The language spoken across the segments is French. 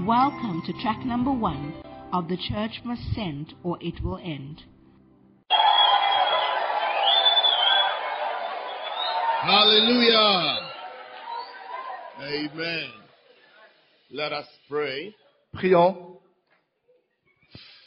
Welcome to track number 1 of The Church Must Send or It Will End. Hallelujah. Amen. Let us pray. Prions.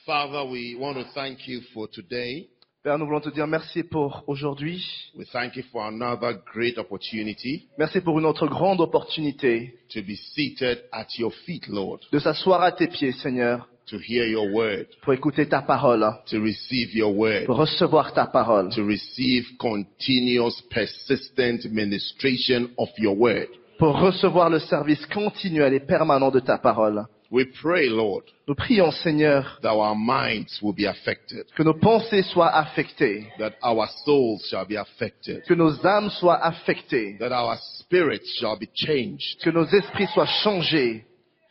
Father, we want to thank you for today. Père, nous voulons te dire merci pour aujourd'hui. We thank you for another great opportunity Merci pour une autre grande opportunité to be seated at your feet, Lord, de s'asseoir à tes pieds, Seigneur, to hear your word, pour écouter ta parole, to receive your word, pour recevoir ta parole, to receive continuous, persistent ministration of your word. pour recevoir le service continuel et permanent de ta parole. We pray, Lord, Nous prions, Seigneur, that our minds will be affected, que nos pensées soient affectées, that our souls shall be affected, que nos âmes soient affectées, that our spirits shall be changed. que nos esprits soient changés.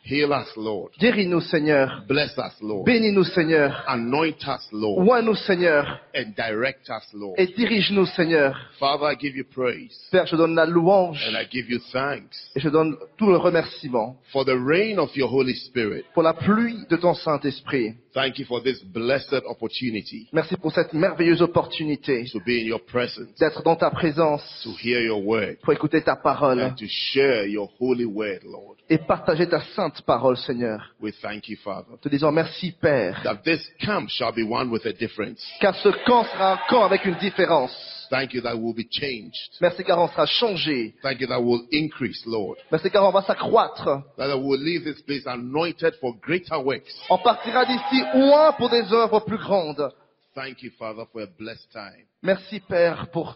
Heal us, Lord. Guéris-nous, Seigneur. Bless us, Lord. Bénis-nous, Seigneur. Anoint us, Lord. Oins-nous, Seigneur. And direct us, Lord. Et dirige-nous, Seigneur. Father, I give you praise. Père, je donne la louange And I give you thanks et je donne tout le remerciement for the rain of your Holy Spirit. pour la pluie de ton Saint-Esprit. Thank you for this blessed opportunity Merci pour cette merveilleuse opportunité to be in your presence, d'être dans ta présence, to hear your word, pour écouter ta parole and to share your holy word, Lord. et partager ta sainte parole, Seigneur. We thank you, Father, Te disons merci, Père, that this camp shall be one with a difference. car ce camp sera un camp avec une différence. Thank you that we'll be changed. Merci car on sera changé. Thank you that we'll increase, Lord. Merci car on va s'accroître. That we'll leave this place anointed for greater works. On partira d'ici loin pour des œuvres plus grandes. Thank you, Father, for a blessed time. Merci, Père, pour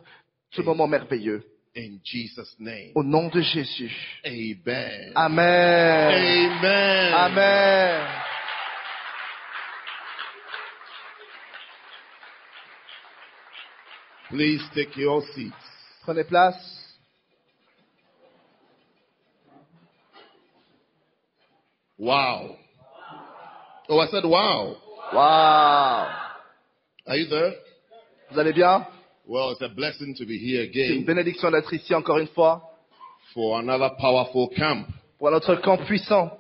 ce moment merveilleux. In Jesus' name. Au nom de Jésus. Amen. Amen. Amen. Amen. Please take your seats. Prenez place. Wow. Oh, I said wow. Wow. Are you there? Vous allez bien? Well, it's a blessing to be here C'est une again bénédiction d'être ici encore une fois for another powerful camp. pour notre camp puissant.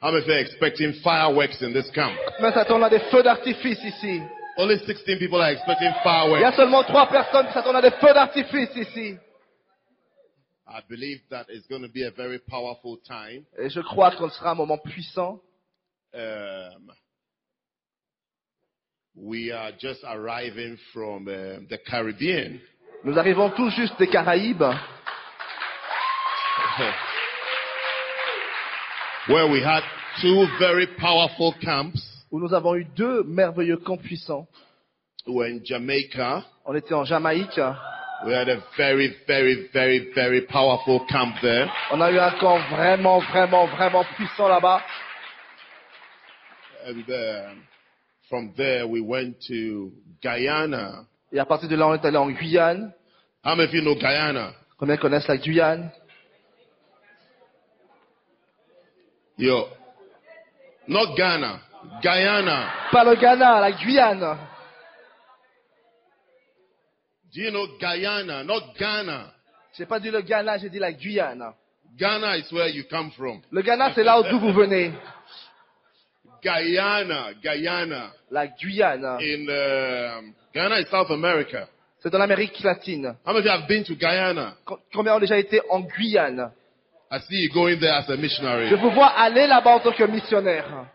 How many of you are expecting fireworks in this camp? Mais s'attendent à des feux d'artifice ici. Only 16 people are expecting Il y a fireworks. seulement 3 personnes qui s'attendent à des feux d'artifice ici. I believe that it's going to be a very powerful time. Et je crois qu'on sera un moment puissant. We are just arriving from the Caribbean. Nous arrivons tout juste des Caraïbes, Where we had 2 very powerful camps. où nous avons eu 2 merveilleux camps puissants. We were in Jamaica. On était en Jamaïque. We had a very, very, very, very powerful camp there. On a eu un camp vraiment, vraiment, vraiment puissant là-bas. And from there, we went to Guyana. Et à partir de là, on est allé en Guyane. How many of you know Guyana? Combien connaissent la Guyane? Yo, not Ghana, Guyana. Pas le Ghana, la Guyane. Do you know Guyana, not Ghana? J'ai pas dit le Ghana, j'ai dit la Guyane. Ghana is where you come from. Le Ghana, c'est là d'où vous venez. Guyana, Guyana. La Guyane. In Guyana is South America. C'est dans l'Amérique latine. How many of you have been to Guyana? Combien ont déjà été en Guyane? I see you going there as a Je missionary. vous vois aller là-bas en tant que missionnaire.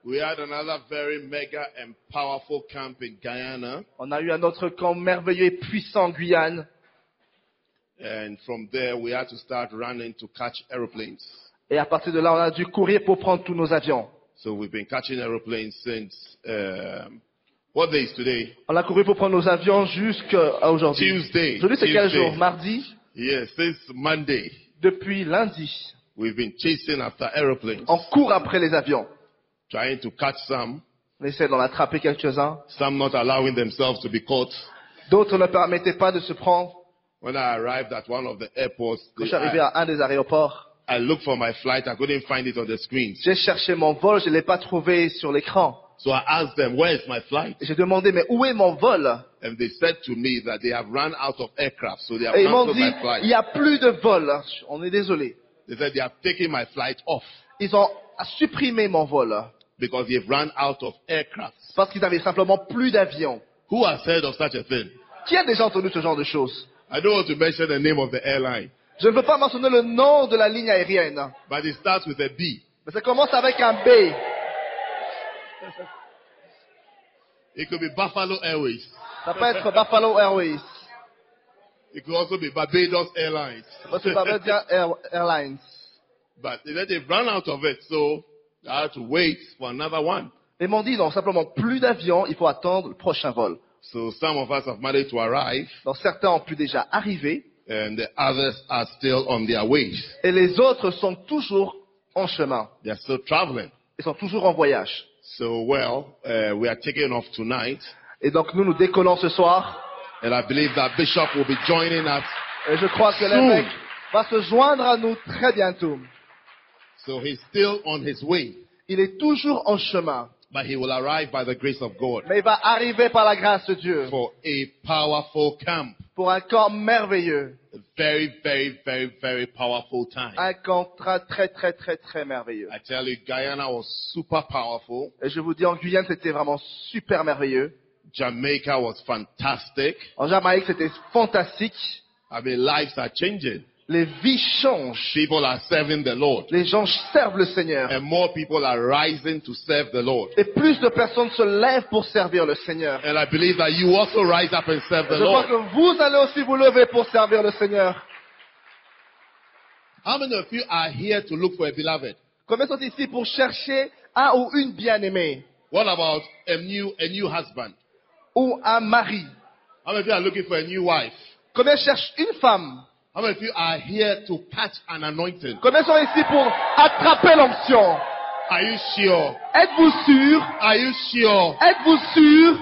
We had another very mega and powerful camp in Guyana. On a eu un autre camp merveilleux et puissant en Guyane. And from there, we had to start running to catch aeroplanes. Et à partir de là, on a dû courir pour prendre tous nos avions. So we've been catching aeroplanes since, what day is today? On a couru pour prendre nos avions jusqu'à aujourd'hui. Tuesday. Aujourd'hui, c'est quel Tuesday. jour? Mardi? Yes, since Monday. Depuis lundi. We've been chasing after aeroplanes, On court après les avions. trying to catch some, On essaie d'en attraper quelques-uns. some not allowing themselves to be caught. D'autres ne permettaient pas de se prendre. When I arrived at one of the airports, Quand je suis arrivé à un des aéroports, I looked for my flight. I couldn't find it on the screens. j'ai cherché mon vol, je ne l'ai pas trouvé sur l'écran. So I asked them, where is my flight? Et j'ai demandé, mais où est mon vol? And they said to me that they have run out of aircraft, so they have Et ils m'ont canceled dit, my flight. il n'y a plus de vol. On est désolé. They said they have taken my flight off. Ils ont à supprimer mon vol. because they've run out of aircraft. Parce qu'ils avaient simplement plus d'avions. Who has heard of such a thing? Qui a déjà entendu ce genre de choses? I don't want to mention the name of the airline, Je ne veux pas mentionner le nom de la ligne aérienne, but it starts with a B. mais ça commence avec un B. It could be Buffalo Airways. Ça peut être Buffalo Airways. It could also be Barbados Airlines. Ça peut être Barbados Airlines. But then they've run out of it, so they had to wait for another one. Ils m'ont dit, non, simplement plus d'avions, il faut attendre le prochain vol. So some of us have managed to arrive, Donc certains ont pu déjà arriver, and the others are still on their way. et les autres sont toujours en chemin. They're still traveling. Ils sont toujours en voyage. So, we are taking off tonight, Et donc nous décollons ce soir, and I believe that Bishop will be joining us. et je crois que l'évêque va se joindre à nous très bientôt. So he's still on his way, Il est toujours en chemin, but he will arrive by the grace of God mais il va arriver par la grâce de Dieu for a powerful camp. pour un camp merveilleux, A very, very, very, very powerful time. un camp très, très, très, très merveilleux. I tell you, Guyana was super powerful. Et je vous dis, en Guyane, c'était vraiment super merveilleux. Jamaica was fantastic. En Jamaïque, c'était fantastique. I mean, lives are changing. Les vies changent. People are serving the Lord. Les gens servent le Seigneur. And more people are rising to serve the Lord. Et plus de personnes se lèvent pour servir le Seigneur. And I believe that you also rise up and serve the Je crois Lord. que vous allez aussi vous lever pour servir le Seigneur. How many of you are here to look for a beloved? Combien sont ici pour chercher un ou une bien-aimée? What about a new husband? Ou un mari? How many of you are looking for a new wife? Combien cherchent une femme? How many of you are here to catch an anointing? Combien sont ici pour attraper l'onction? Are you sure? Êtes-vous sûr? Are you sure? Êtes-vous sûr?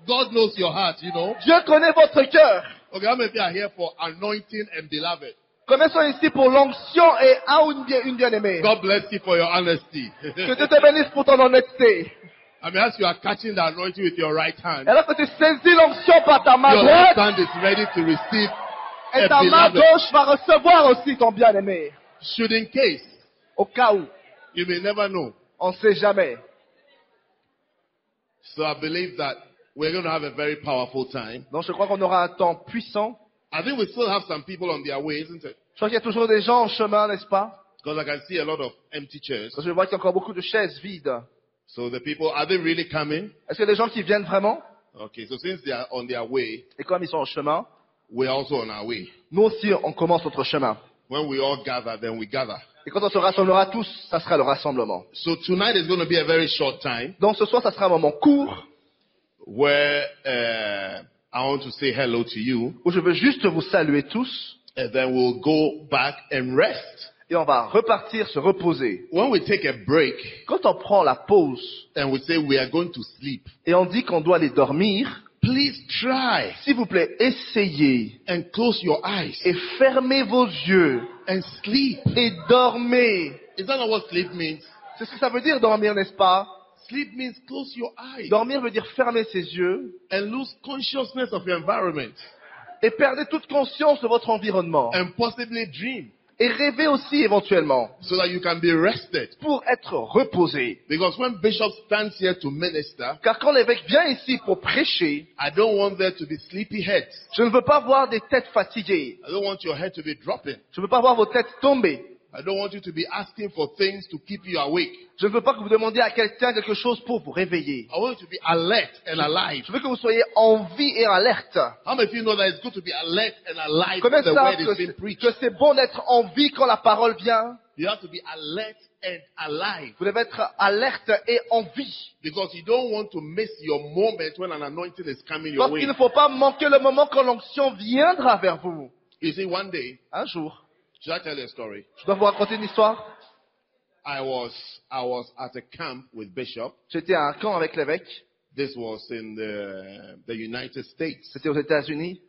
God knows your heart, you know. Dieu connaît votre cœur. Okay, how many of you are here for anointing and beloved? Combien sont ici pour l'onction et un ou une bien-aimée? God bless you for your honesty. Que Dieu te bénisse pour ton honnêteté. I mean, as you are catching the anointing with your right hand, Alors que tu saisis l'onction par ta main your left droite, hand is ready to receive et a ta main beloved. gauche va recevoir aussi ton bien-aimé. Should in case, Au cas où, you may never know. on ne sait jamais. So I believe that we're going to have a very powerful time. Donc je crois qu'on aura un temps puissant. I think we still have some people on their way, isn't it? Je crois qu'il y a toujours des gens en chemin, n'est-ce pas? Because I can see a lot of empty chairs. Parce que je vois qu'il y a encore beaucoup de chaises vides. So the people, are they really coming? Est-ce qu'il y a des gens qui viennent vraiment? Okay, so since they are on their way, Et comme ils sont en chemin, we're also on our way. nous aussi on commence notre chemin. When we all gather, then we gather. Et quand on se rassemblera tous, ça sera le rassemblement. So tonight is going to be a very short time Donc ce soir, ça sera un moment court where I want to say hello to you, où je veux juste vous saluer tous and then we'll go back and rest. et on va repartir se reposer. When we take a break Quand on prend la pause and we say we are going to sleep, et on dit qu'on doit aller dormir, please try s'il vous plaît, essayez and close your eyes et fermez vos yeux and sleep. et dormez. Is that not what sleep means? C'est ce que ça veut dire dormir, n'est-ce pas? Sleep means close your eyes Dormir veut dire fermer ses yeux and lose consciousness of your environment et perdre toute conscience de votre environnement. and possibly dream Et rêver aussi éventuellement so that you can be rested. pour être reposé. Because when Bishop stands here to minister, Car quand l'évêque vient ici pour prêcher, I don't want there to be sleepy heads. je ne veux pas voir des têtes fatiguées. I don't want your head to be dropping. Je ne veux pas voir vos têtes tomber. I don't want you to be asking for things to keep you awake. Je ne veux pas que vous demandiez à quelqu'un quelque chose pour vous réveiller. I want you to be alert and alive. Je veux que vous soyez en vie et alerte. How many of you know that it's good to be alert and alive Combien when the savent word is being preached? que c'est bon d'être en vie quand la parole vient? You have to be alert and alive Vous devez être alerte et en vie. because you don't want to miss your moment when an anointing is coming your Parce way. qu'il ne faut pas manquer le moment quand l'onction viendra vers vous. You see, one day, Un jour, should I tell you a story? je dois vous raconter une histoire. I was at a camp with Bishop. J'étais à un camp avec l'évêque. This was in the United States, C'était aux États-Unis.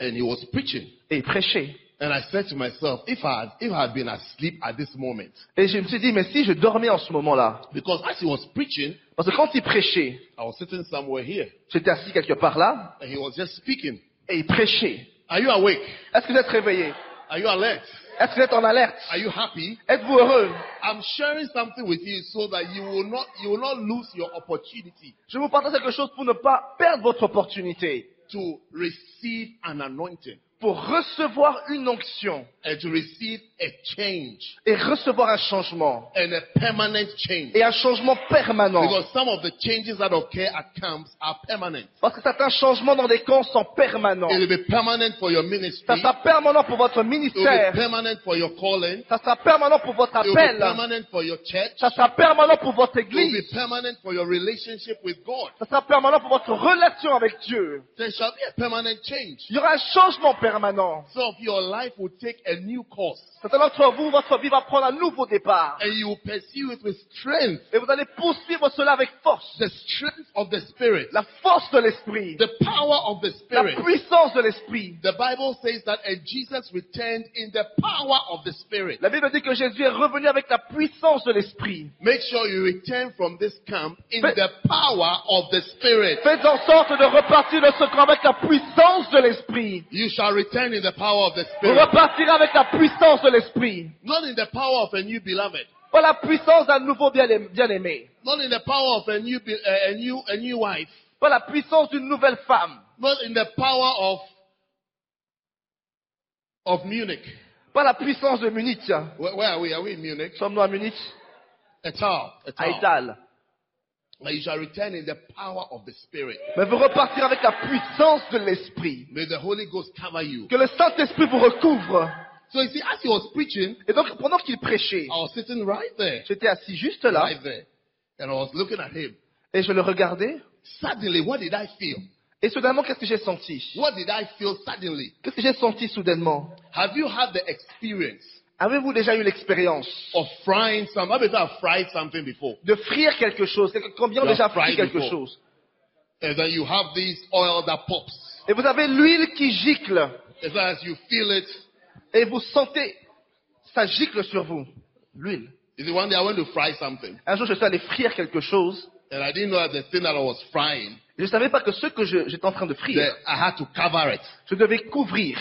and he was preaching. Et il prêchait. And I said to myself, if I had been asleep at this moment, Et je me suis dit, mais si je dormais en ce moment-là? because as he was preaching, Parce que quand il prêchait, I was sitting somewhere here, j'étais assis quelque part là, and he was just speaking. et il prêchait. Are you awake? Est-ce que vous êtes réveillés? Are you alert? Est-ce que vous êtes en alerte? Are you happy? Êtes-vous heureux? I'm sharing something with you so that you will not lose your opportunity Je vous partage quelque chose pour ne pas perdre votre opportunité. to receive an anointing Pour recevoir une onction and to receive a change et recevoir un changement. and a permanent change. Et un changement permanent. Because some of the changes that occur at camps are permanent. Parce que certains changements dans des camps sont permanents. It will be permanent for your ministry. Ça sera permanent pour votre It will be ministère. permanent for your calling. Ça sera permanent pour votre It will be appel. permanent for your church. Ça sera permanent pour votre It will be église. permanent for your relationship with God. Ça sera permanent pour votre relation avec Dieu. There shall be a permanent change. Il y aura un changement permanent. So your life will take a new course. Certains d'entre vous, votre vie va prendre un nouveau départ. And you will pursue it with strength. Et vous allez poursuivre cela avec force. The strength of the Spirit. La force de l'esprit. The power of the La Spirit. puissance de l'esprit. The Bible says that and Jesus returned in the power of the Spirit. La Bible dit que Jésus est revenu avec la puissance de l'esprit. Make sure you return from this camp in the power of the Spirit. Faites en sorte de repartir de ce camp avec la puissance de l'esprit. You shall return in the power of the Vous Spirit. repartirez avec la puissance de l'esprit. Not in the power of a new beloved. Pas la puissance d'un nouveau bien-aimé. Not in the power of a new wife. Pas la puissance d'une nouvelle femme. Not in the power of Munich. Pas la puissance de Munich. Where are we? Are we in Munich? Sommes-nous à Munich? Etal. À Ital. But you shall return in the power of the Spirit. Mais vous repartirez avec la puissance de l'esprit. May the Holy Ghost cover you. Que le Saint-Esprit vous recouvre. So you see, as he was preaching, Et donc, pendant qu'il prêchait, I was sitting right there. j'étais assis juste là, Right there. And I was looking at him. et je le regardais. Suddenly, what did I feel? Et soudainement, qu'est-ce que j'ai senti? What did I feel suddenly? Qu'est-ce que j'ai senti soudainement? Have you had the experience Avez-vous déjà eu l'expérience of frying something? How many people have fried something before? de frire quelque chose? Combien ont You déjà have frit fried quelque before. chose? And then you have this oil that pops. Et vous avez l'huile qui gicle. As long as you feel it. Et vous sentez, ça gicle sur vous. L'huile. You see, one day I went to fry something. Un jour, je suis allé frire quelque chose. And I didn't know that the thing that I was frying, Je ne savais pas que ce que j'étais en train de frire, that I had to cover it. je devais couvrir.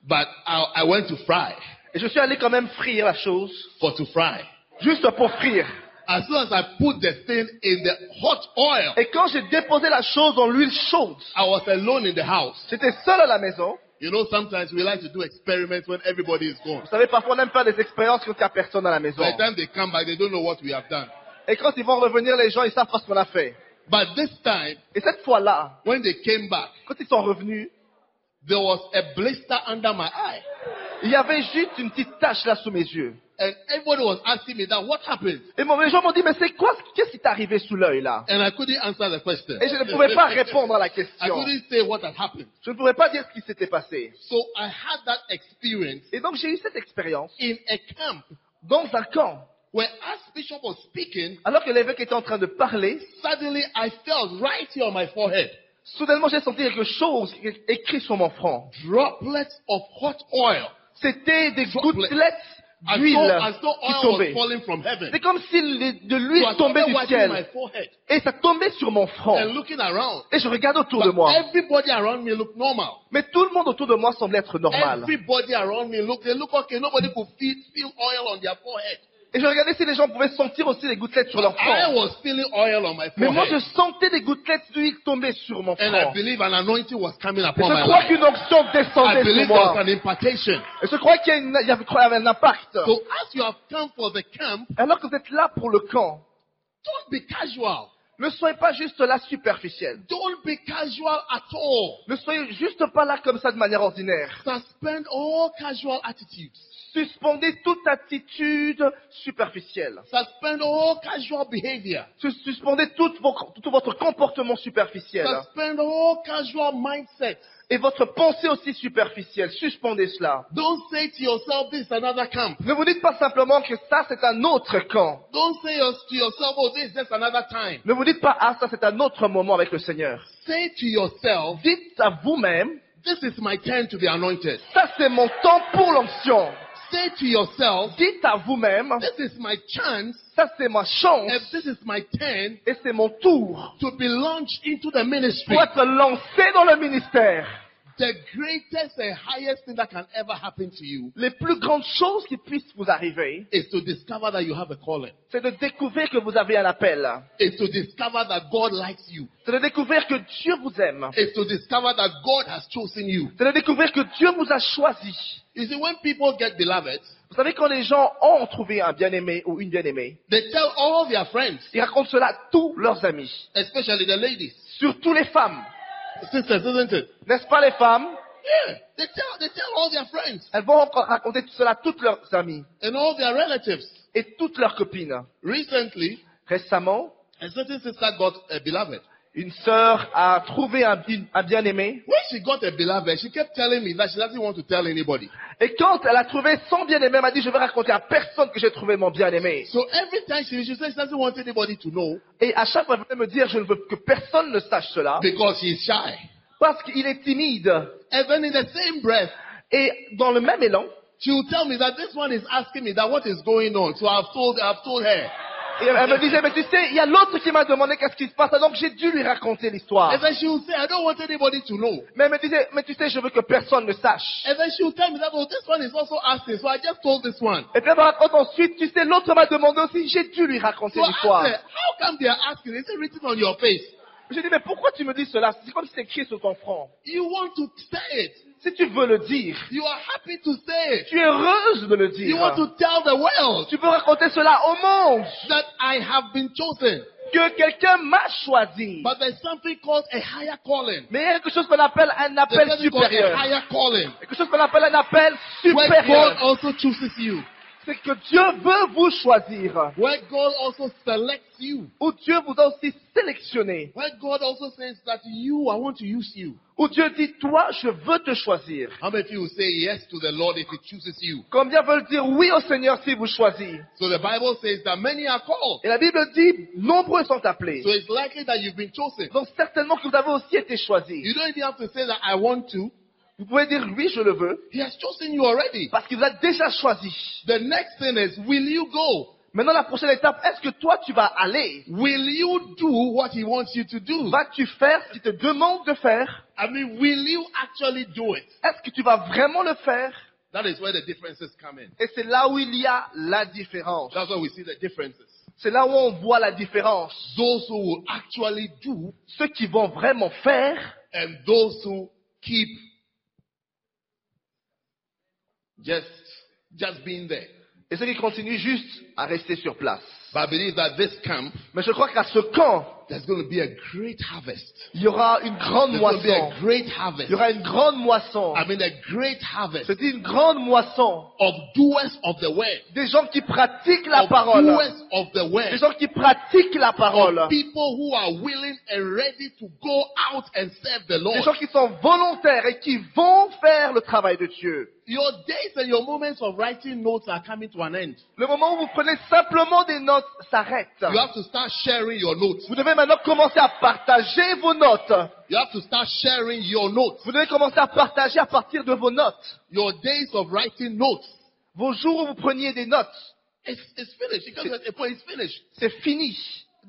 But I went to fry Et je suis allé quand même frire la chose, to fry. juste pour frire. As soon as I put the thing in the hot oil, Et quand j'ai déposé la chose dans l'huile chaude, I was alone in the house. j'étais seul à la maison. You know, sometimes we like to do experiments when everybody is gone. Vous savez, parfois on aime faire des expériences quand il n'y a personne à la maison. By the time they come back, they don't know what we have done. Et quand ils vont revenir, les gens, ils savent pas ce qu'on a fait. But this time, Et cette fois-là, when they came back, quand ils sont revenus, there was a blister under my eye. il y avait juste une petite tache là sous mes yeux. And everybody was asking me that, what happened? Et les gens m'ont dit, mais c'est quoi, qu'est-ce qui t'est arrivé sous l'œil là? And I couldn't answer the question. Et je ne pouvais pas répondre à la I question. couldn't say what had happened. Je ne pouvais pas dire ce qui s'était passé. So I had that experience Et donc j'ai eu cette expérience in a camp dans un camp. where as Bishop was speaking, Alors que l'évêque était en train de parler, suddenly I felt right here on my forehead, soudainement j'ai senti quelque chose écrit sur mon front. droplets of hot oil. C'était des Droplets. gouttelettes As d'huile though qui oil was tombaient. falling from heaven. C'est comme si de So l'huile I tombait started du wiping my ciel. forehead Et ça tombait sur mon front. and looking around. Et je regardais autour de But moi. everybody around me looked normal. Mais tout le monde autour de moi semblait être normal. Everybody around me looked, they look okay. Nobody could feel oil on their forehead. Et je regardais si les gens pouvaient sentir aussi les gouttelettes sur leur I front. was feeling oil on my Mais moi, je forehead. sentais des gouttelettes d'huile tomber sur mon And I front. believe an anointing was coming Et upon my je crois life. qu'une onction I descendait sur believe there was moi. an impartation. Et je crois qu'il y avait un impact. So as you have come for the camp, Alors que vous êtes là pour le camp, don't be casual. ne soyez pas juste là superficiel. Don't be casual at all. Ne soyez juste pas là comme ça de manière ordinaire. Suspend all casual attitudes. Suspendez toute attitude superficielle. Suspend all casual behavior. Suspendez tout votre comportement superficiel. Suspend all casual mindset. Et votre pensée aussi superficielle. Suspendez cela. Don't say to yourself, this is another camp. Ne vous dites pas simplement que ça c'est un autre camp. Don't say to yourself, oh, this is just another time. Ne vous dites pas, ah ça c'est un autre moment avec le Seigneur. Say to yourself, Dites à vous-même, this is my turn to be anointed. ça c'est mon temps pour l'onction. Say to yourself, Dites à vous-même, this is my chance ça c'est ma chance and this is my turn et c'est mon tour to be launched into the ministry. pour être lancé dans le ministère. the greatest and highest thing that can ever happen to you les plus grandes choses qui puissent vous arriver, is to discover that you have a calling. c'est de découvrir que vous avez un appel. Is to discover that God likes you. C'est de découvrir que Dieu vous aime. Is to discover that God has chosen you. C'est de découvrir que Dieu vous a choisi. You see, when people get beloved, Vous savez, quand les gens ont trouvé un bien-aimé ou une bien-aimée, they tell all their friends, ils racontent cela à tous leurs amis, especially the ladies, surtout les femmes. sisters, isn't it? N'est-ce pas les femmes? Yeah, they tell all their friends Elles vont raconter tout cela à toutes leurs amies and all their relatives. et toutes leurs copines. Recently, Récemment, a certain sister got a beloved. une sœur a trouvé un bien-aimé. When she got a beloved, she kept telling me that she doesn't want to tell anybody. Et quand elle a trouvé son bien-aimé, elle m'a dit, je vais raconter à personne que j'ai trouvé mon bien-aimé. So every time she says she doesn't want anybody to know Et à chaque fois, elle venait me dire, je ne veux que personne ne sache cela, because she's shy. parce qu'il est timide. And then in the same breath, Et dans le même élan, she will tell me that this one is asking me that what is going on. So I've told her. et elle me disait, mais tu sais, il y a l'autre qui m'a demandé qu'est-ce qui se passe, donc j'ai dû lui raconter l'histoire. And then she will say, I don't want anybody to know. Mais elle me disait, mais tu sais, je veux que personne ne sache. And then she will tell me that, oh, this one is also asking. So I just told this one. Et puis elle me raconte ensuite, tu sais, l'autre m'a demandé aussi, j'ai dû lui raconter So I l'histoire. said, how come they are asking? Is it written on your face? J'ai dit, mais pourquoi tu me dis cela? C'est comme si c'est écrit sur ton front. You want to say it. Si tu veux le dire, You are happy to say it. tu es heureuse de le You want dire. to tell the world Tu peux raconter cela au monde, that I have been chosen. que quelqu'un m'a choisi. But there's something called a higher calling. Mais il y a quelque chose qu'on appelle un There's appel something called a supérieur. higher calling. Quelque chose qu'on appelle un appel Where God supérieur. also chooses you. C'est que Dieu veut vous choisir. Where God also selects you. Où Dieu vous a aussi sélectionné. Where God also says that you, I want to use you. Où Dieu dit, toi, je veux te choisir. How many of you will say yes to the Lord if He chooses you? Combien veulent dire oui au Seigneur s'il vous choisit? So the Bible says that many are called. Et la Bible dit, nombreux sont appelés. So it's likely that you've been chosen. Donc certainement que vous avez aussi été choisis. You don't even have to say that I want to. Vous pouvez dire oui, je le veux, He has chosen you already. parce qu'il vous a déjà choisi. The next thing is, will you go? Maintenant, la prochaine étape, est-ce que toi, tu vas aller? Will you do what He wants you to do? Vas-tu faire ce qu'il te demande de faire? I mean, will you actually do it? Est-ce que tu vas vraiment le faire? That is where the differences come in. Et c'est là où il y a la différence. That's where we see the differences. C'est là où on voit la différence. Those who will actually do Ceux qui vont vraiment faire and those who keep just being there. et ceux qui continuent juste à rester sur place. But I believe that this camp, Mais je crois qu'à ce camp, there's going to be a great harvest. il y aura une grande There's going to be moisson. a great Il harvest. y aura une grande moisson. I mean, a great harvest C'est une grande moisson. of doers of the word. Des gens qui pratiquent la Of parole. doers of the Des word. gens qui pratiquent la parole. Of people who are willing and ready to go out and serve the Des Lord. gens qui sont volontaires et qui vont faire le travail de Dieu. Your days and your moments of writing notes are coming to an end. Le moment où vous prenez simplement des notes s'arrête. You have to start sharing your notes. Vous devez maintenant commencer à partager vos notes. You have to start sharing your notes. Vous devez commencer à partager à partir de vos notes. Your days of writing notes. Vos jours où vous preniez des notes. It's finished. You can't get a point. It's finished. C'est fini.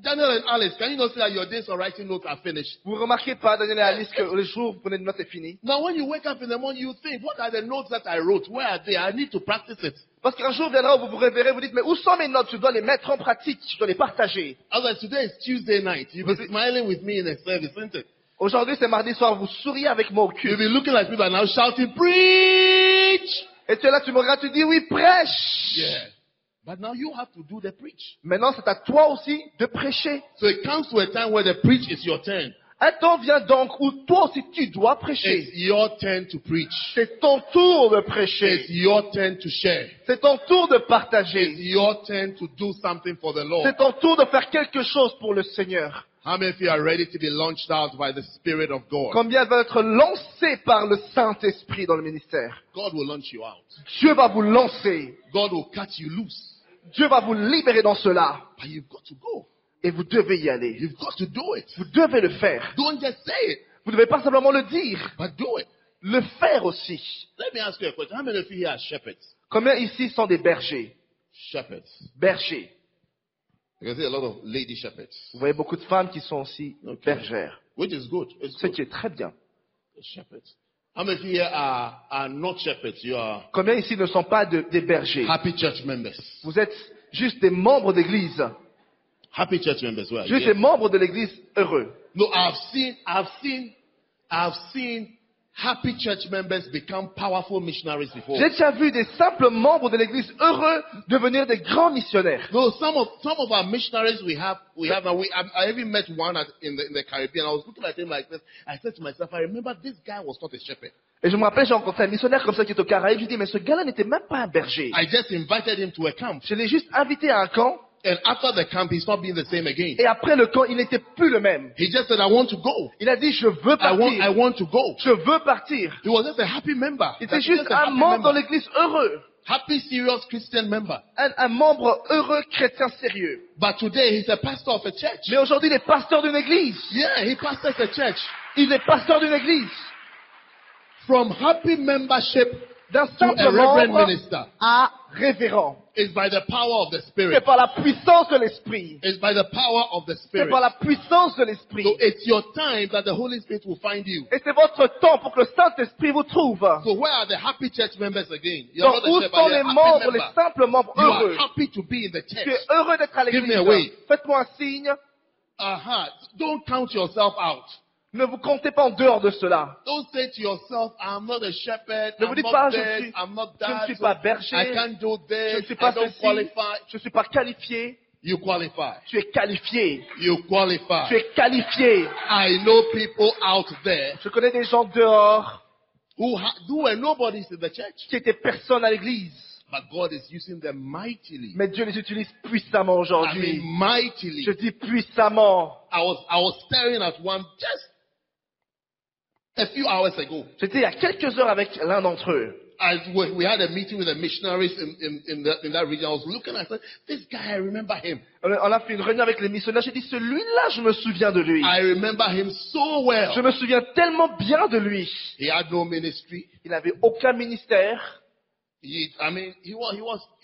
Daniel and Alice, can you not say that your days of writing notes are finished? Vous remarquez pas, Daniel et Alice, que le jour où vous prenez des notes, c'est fini. Now, when you wake up in the morning, you think, what are the notes that I wrote? Where are they? I need to practice it. Parce qu'un jour viendra où vous vous réveillerez, vous dites, mais où sont mes notes? Je dois les mettre en pratique, je dois les partager. Otherwise, today is Tuesday night. You'll be smiling with me in the service, isn't it? Aujourd'hui, c'est mardi soir, vous souriez avec moi au cul. You'll be looking like people are now shouting, preach! Et tu es là, tu me regardes, tu dis, oui, prêche. Yeah. But now you have to do the preach. Maintenant, c'est à toi aussi de prêcher. So it comes to a time where the preach is your turn. Un temps vient donc où toi aussi tu dois It's prêcher. your turn to preach. C'est ton tour de It's prêcher. your turn to share. C'est ton tour de It's partager. your turn to do something for the Lord. C'est ton tour de faire quelque chose pour le Seigneur. How many of you are ready to be launched out by the Spirit of God? Combien va être lancé par le Saint-Esprit dans le ministère? God will launch you out. Dieu va vous lancer. God will cut you loose. Dieu va vous libérer dans cela. But you've got to go. Et vous devez y aller. You've got to do it. Vous devez le faire. Don't just say it, Vous ne devez pas simplement le dire. but do it. Le faire aussi. Let me ask you a question. How many of you here are shepherds? Combien ici sont des bergers? Shepherds. Bergers. I can see a lot of lady shepherds, Vous voyez beaucoup de femmes qui sont aussi Okay. bergères. which is good. It's Ce good. qui est très bien. Shepherds. How many of you here are not shepherds? You are Combien ici ne sont pas des bergers? happy church members. Vous êtes juste des membres d'église. Happy church members. Well, Juste yeah. des membres de l'église heureux. No, I've seen happy church members become powerful missionaries before. J'ai déjà vu des simples membres de l'église heureux devenir des grands missionnaires. No, some of our missionaries we have now. I even met one in the Caribbean. I was looking at him like this. I said to myself, I remember this guy was not a shepherd. Et je me rappelle, j'ai rencontré un missionnaire comme ça qui est au Caraïbes. Je dis, mais ce gars-là n'était même pas un berger. I just invited him to a camp. Je l'ai juste invité à un camp. And after the camp, he's not being the same again. Et après le camp, il n'était plus le même. He just said, I want to go. Il a dit, je veux I partir. want to go. Je veux partir. He was just a happy member. Il était juste un membre dans l'église heureux. Happy, serious Christian member. Un membre heureux chrétien sérieux. But today, he's a pastor of a church. Mais aujourd'hui, il est pasteur d'une église. Yeah, he pastors a church. Il est pasteur d'une église. From happy membership D'un to simple a reverend membre minister. à révérend. It's by the power of the Spirit. C'est par la puissance de l'esprit. It's by the power of the C'est Spirit. par la puissance de l'esprit. So it's your time that the Holy Spirit will find you. Et c'est votre temps pour que le Saint-Esprit vous trouve. So where are the happy church members again? You're Donc, not a où shepherd, sont you're a les happy membres, les member. simples membres You are heureux? happy to be in the Tu church. es heureux d'être à Give me a wave. l'église. Faites-moi un signe. Don't count yourself out. Ne vous comptez pas en dehors de cela. Don't say to yourself, I'm not a shepherd, Ne vous I'm dites not pas, this, I'm not je ne that, suis so pas berger, I can't do je ne this, suis I pas don't ceci, qualify. je ne suis pas qualifié. You qualify. Tu es qualifié. You qualify. Tu es qualifié. I know people out there Je connais des gens dehors who were nobodies in the church, qui étaient personne à l'église. but God is using them mightily. Mais Dieu les utilise puissamment I mean, aujourd'hui. mightily. Je dis puissamment. I was staring at one just a few hours ago. J'étais il y a quelques heures avec l'un d'entre eux. We had a meeting with the missionaries in that region. I was looking, I said, this guy, I remember him. On a fait une réunion avec les missionnaires. J'ai dit, celui-là, je me souviens de lui. I remember him so well. Je me souviens tellement bien de lui. He had no ministry. Il n'avait aucun ministère. He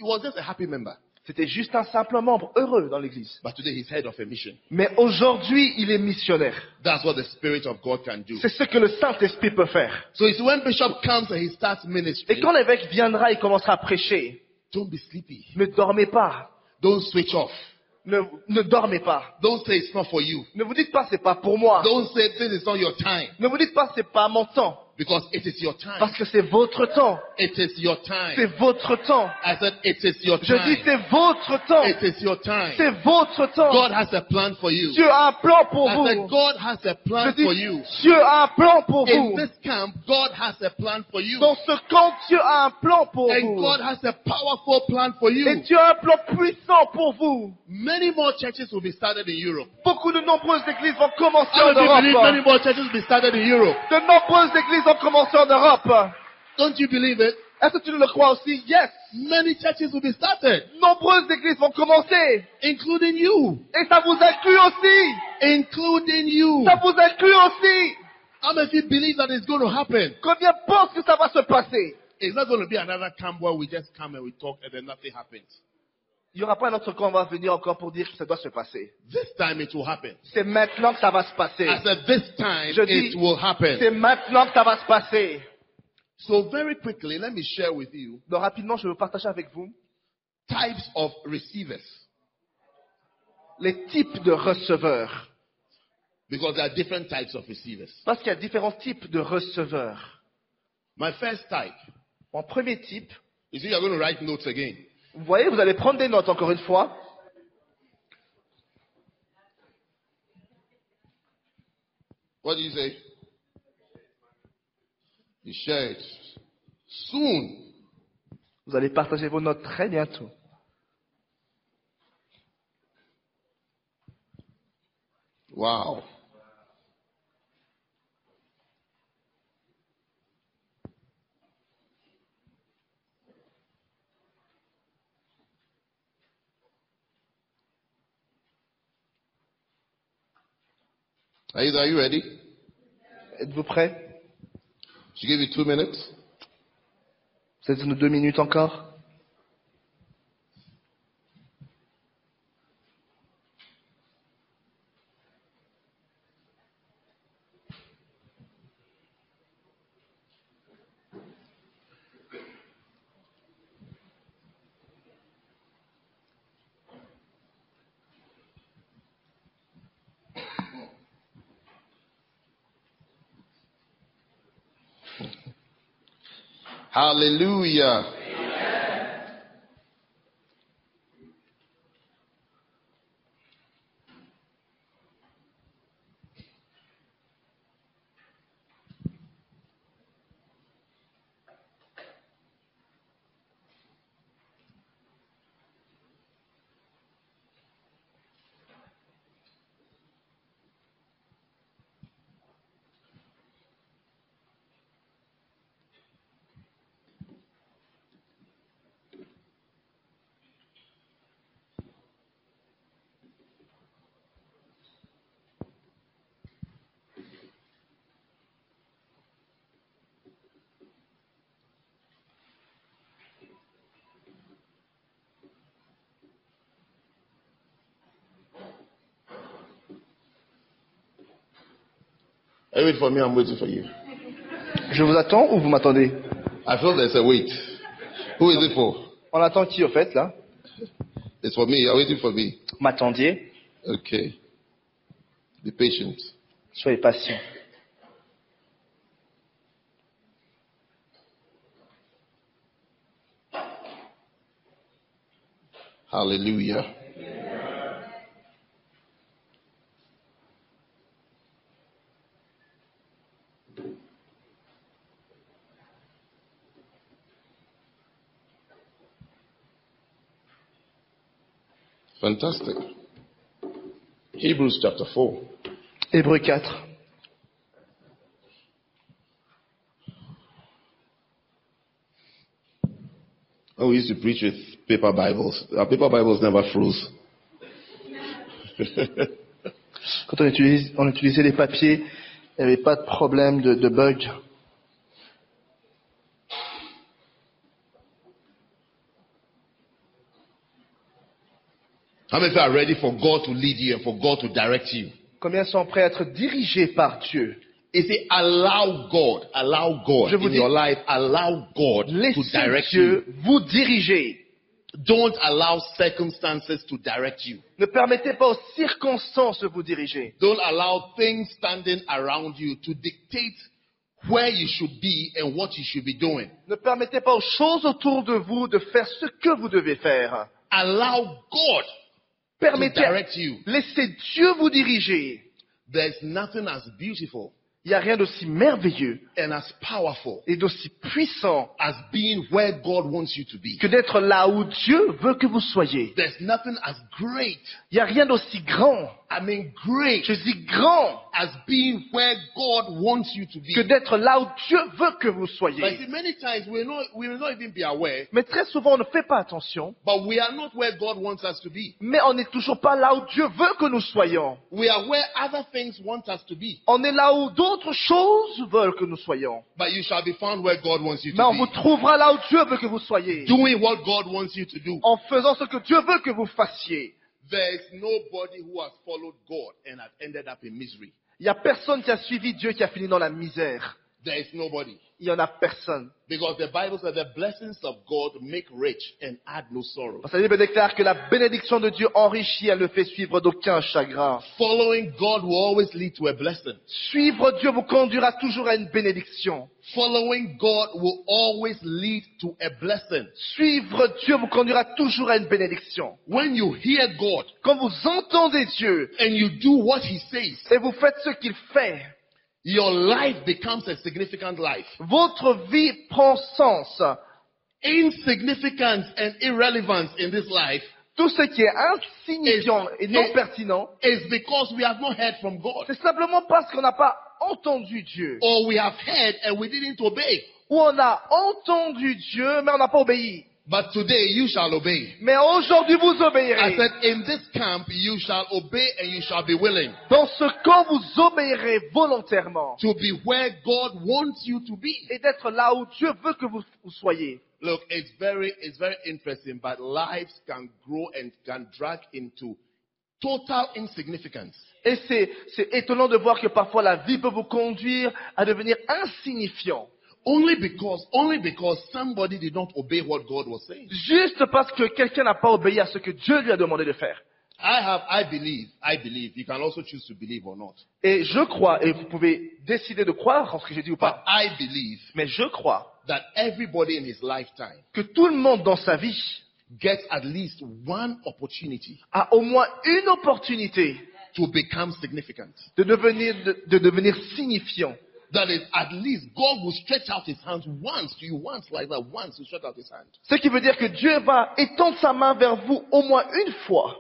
was just a happy member. C'était juste un simple membre heureux dans l'église. But today he's head of a mission. Mais aujourd'hui, il est missionnaire. That's what the Spirit of God can do. C'est ce que le Saint-Esprit peut faire. So it's when Bishop comes and he starts Et ministry, quand l'évêque viendra, il commencera à prêcher. don't be sleepy. Ne dormez pas. Don't switch off. Ne dormez pas. Don't say it's not for you. Ne vous dites pas, c'est pas pour moi. Don't say this is not your time. Ne vous dites pas, c'est pas mon temps. Because it is your time. Parce que c'est votre temps. It is your time. C'est votre temps. I said it is your Je dis, time. c'est votre temps. It is your time. C'est votre temps. God has a plan for you. Dieu a un plan pour I said vous. God has a Je plan for dis, you. Dieu a un plan pour In vous. this camp, God has a plan for you. Dans ce camp, Dieu a un plan pour And vous. God has a powerful plan for you. Et Dieu a un plan puissant pour vous. Many more churches will be started in Europe. Beaucoup de nombreuses églises vont commencer How en do you believe many Europe. more churches will be started in Europe? De nombreuses églises vont commencer en Europe. Don't you believe it? Est-ce que tu le crois aussi? Yes. Many churches will be started, Nombreuses églises vont commencer. including you. Et ça vous inclut aussi. Including you. Ça vous inclut aussi. How many of you believe that it's going to happen? Combien pensent que ça va se passer? It's not going to be another camp where we just come and we talk and then nothing happens. Il n'y aura pas un autre camp, on va venir encore pour dire que ça doit se passer. This time it will happen. C'est maintenant que ça va se passer. I said this time Je dis, it will happen. c'est maintenant que ça va se passer. So very quickly, let me share with you Donc rapidement, je veux partager avec vous types of receivers. les types de receveurs. Because there are different types of receivers. Parce qu'il y a différents types de receveurs. My first type, Mon premier type, you see, you're going to write notes again. vous voyez, vous allez prendre des notes encore une fois. What do you say? You share it soon. Vous allez partager vos notes très bientôt. Wow. Are you ready? Êtes-vous prêts? She give you 2 minutes. Vous êtes dans 2 minutes encore? Hallelujah. Are you waiting for me? I'm waiting for you. Je vous attends ou vous m'attendez? I feel there's a wait. Who is it for? On attend qui au fait là? It's for me. You're waiting for me. M'attendiez? Okay. Be patient. Soyez patient. Hallelujah. Fantastic. Hebrews chapter 4. Hébreux 4. Oh, we used to preach with paper Bibles. Our paper Bibles never froze. Quand on utilisait les papiers, il n'y avait pas de problème de bug. How many of you are ready for God to lead you and for God to direct you? Combien sont prêts à être dirigés par Dieu? He said, allow God Je vous in dis, your life, allow God to Laissez direct you. Dieu vous diriger. Don't allow circumstances to direct you. Ne permettez pas aux circonstances de vous diriger. Don't allow things standing around you to dictate where you should be and what you should be doing. Ne permettez pas aux choses autour de vous de faire ce que vous devez faire. Allow God to Permettez, direct you. laissez Dieu vous diriger. There's nothing as beautiful Il n'y a rien d'aussi merveilleux and as powerful et d'aussi puissant as being where God wants you to be. que d'être là où Dieu veut que vous soyez. There's nothing as great, Il n'y a rien d'aussi grand, I mean great, je dis grand, as being where God wants you to be. que d'être là où Dieu veut que vous But soyez. see, many times we will not even be aware, Mais très souvent, on ne fait pas attention, but we are not where God wants us to be. mais on n'est toujours pas là où Dieu veut que nous soyons. We are where other things want us to be. On est là où d'autres choses veulent que nous soyons. But you shall be found where God wants you Mais on to vous be. trouvera là où Dieu veut que vous soyez. Doing what God wants you to do. En faisant ce que Dieu veut que vous fassiez. There is nobody who has followed God and has ended up in misery. Il n'y a personne qui a suivi Dieu qui a fini dans la misère. There is nobody. Il n'y en a personne. Because the Bible says the blessings of God make rich and add no sorrow. Parce que la Bible déclare que la bénédiction de Dieu enrichit, elle ne fait suivre d'aucun chagrin. Following God will always lead to a blessing. Suivre Dieu vous conduira toujours à une bénédiction. Following God will always lead to a blessing. Suivre Dieu vous conduira toujours à une bénédiction. When you hear God Quand vous entendez Dieu and you do what He says, et vous faites ce qu'il fait, your life becomes a significant life. votre vie prend sens. Insignificance and irrelevance in this life Tout ce qui est insignifiant et non pertinent, is because we have not heard from God. c'est simplement parce qu'on n'a pas entendu Dieu. Or we have heard and we didn't obey. Ou on a entendu Dieu, mais on n'a pas obéi. But today you shall obey. Mais aujourd'hui, vous I obéirez. said, in this camp you shall obey and you shall be willing Dans ce camp, vous obéirez volontairement. to be where God wants you to be. Et d'être là où Dieu veut que vous soyez. Look, it's very interesting, but lives can grow and can drag into total insignificance. Et c'est étonnant de voir que parfois la vie peut vous conduire à devenir insignifiant. Only because somebody did not obey what God was saying. Juste parce que quelqu'un n'a pas obéi à ce que Dieu lui a demandé de faire. I believe. You can also choose to believe or not. Et je crois, et vous pouvez décider de croire en ce que j'ai dit ou But pas, I believe mais je crois that everybody in his lifetime que tout le monde dans sa vie gets at least one opportunity a au moins une opportunité to become significant. de devenir signifiant. That is, at least God will stretch out his hands once to you, once like that, once to stretch out his hand. Ce qui veut dire que Dieu va étendre sa main vers vous au moins une fois.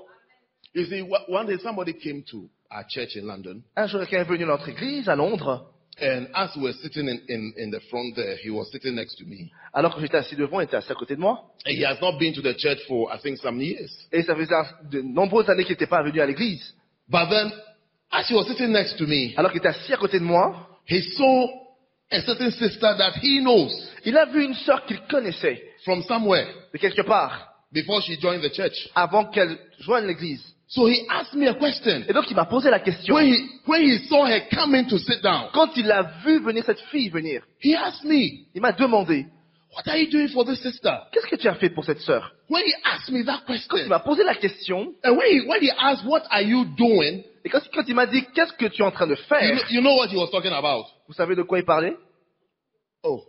You see, one day somebody came to our church in London, Un jour, quelqu'un est venu à notre église à Londres. and as we were sitting in the front there, he was sitting next to me. Alors que j'étais assis devant, il était assis à côté de moi. And he has not been to the church for, I think, some years. Et ça faisait de nombreuses années qu'il n'était pas venu à l'église. But then, as he was sitting next to me, Alors qu'il était assis à côté de moi, he saw a certain sister that he knows il a vu une sœur qu'il connaissait from somewhere de quelque part before she joined the church. avant qu'elle joigne l'église. So he asked me a question. Et donc il m'a posé la question. When he saw her coming to sit down, Quand il a vu venir cette fille venir, he asked me, il m'a demandé, what are you doing for this sister? qu'est-ce que tu as fait pour cette sœur? When he asked me that Quand il question, m'a posé la question, and when he asked, what are you doing? et quand il m'a dit, qu'est-ce que tu es en train de faire? You know what he was talking about? Vous savez de quoi il parlait? Oh,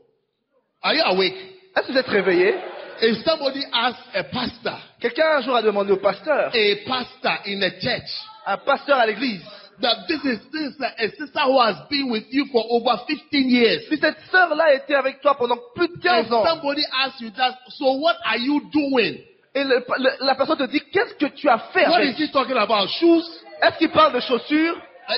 are you awake? Est-ce que vous êtes réveillé? If somebody asks a pastor Quelqu'un un jour a demandé au pasteur, in a church, un pasteur à l'église, that this is a sister who has been with you for over 15 years. si cette sœur-là était avec toi pendant plus de 15 If ans, somebody asks you that, so what are you doing? et la personne te dit, qu'est-ce que tu as fait What avec? is he talking about? Shoes? Est-ce qu'il parle de chaussures?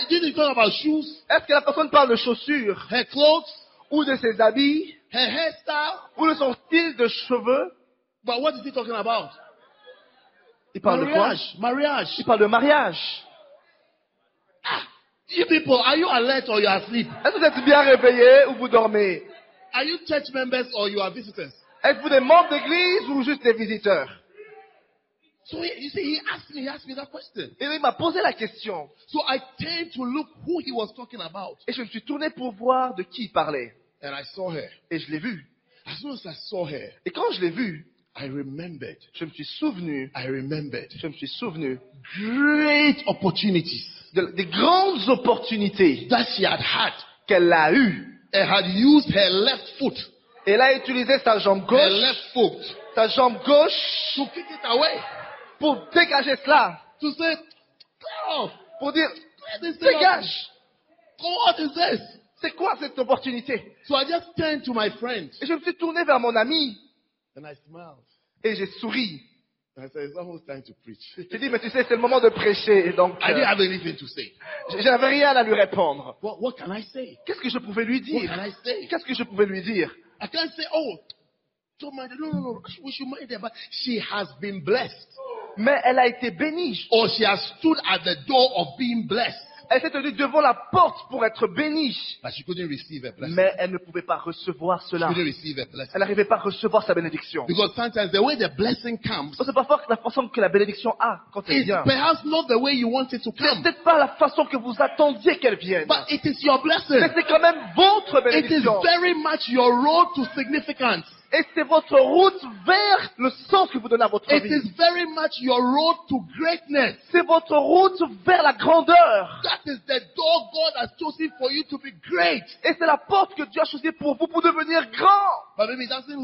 Did he talk about shoes? Est-ce que la personne parle de chaussures? Her clothes? Ou de ses habits? Her hairstyle? Ou de son style de cheveux? But what is he talking about? Il parle de quoi? Marriage. Il parle de mariage. You people, are you alert or you are asleep? Est-ce que vous êtes bien réveillés ou vous dormez? Are you church members or you are visitors? Êtes-vous des membres d'église ou juste des visiteurs? So you see, he asked me that question. Et il m'a posé la question. So I turned to look who he was talking about. Et je me suis tourné pour voir de qui il parlait. And I saw her. Et je l'ai vue. As soon as I saw her, Et quand je l'ai vue, I remembered. je me suis souvenu Great opportunities des grandes opportunités that she had had qu'elle a eues. and had used her left foot, Elle a utilisé sa jambe her gauche, left foot, to kick it away. pour dégager cela. To say, clear off. Pour dire, Clear this thing off. dégage. What is this? C'est quoi cette opportunité? So I just turned to my friend Et je me suis tourné vers mon ami and I smiled. et j'ai souri. And I said, it's almost time to preach. J'ai dit, mais tu sais, c'est le moment de prêcher. Et donc, I didn't have anything to say. j'avais rien à lui répondre. What can I say? Qu'est-ce que je pouvais lui What dire? can I say? Qu'est-ce que je pouvais lui dire? I can't say, oh, don't mind her. No. We should mind her. But she has been blessed. Mais elle a été bénie. Or she has stood at the door of being blessed. Elle s'est tenue devant la porte pour être bénie. But she couldn't receive a blessing. Mais elle ne pouvait pas recevoir She cela. couldn't receive a blessing. Elle n'arrivait pas à recevoir sa bénédiction. Because sometimes the way the blessing comes C'est parfois la façon que la bénédiction a quand elle is vient. perhaps not the way you want it to C'est come. peut-être pas la façon que vous attendiez qu'elle vienne. But it is your blessing. Mais c'est quand même votre It is bénédiction. very much your road to significance. Et c'est votre route vers le sens que vous donnez à votre It vie. is very much your road to greatness. C'est votre route vers la grandeur. That is the door God has chosen for you to be great. Et c'est la porte que Dieu a choisie pour vous pour devenir grand. But maybe it doesn't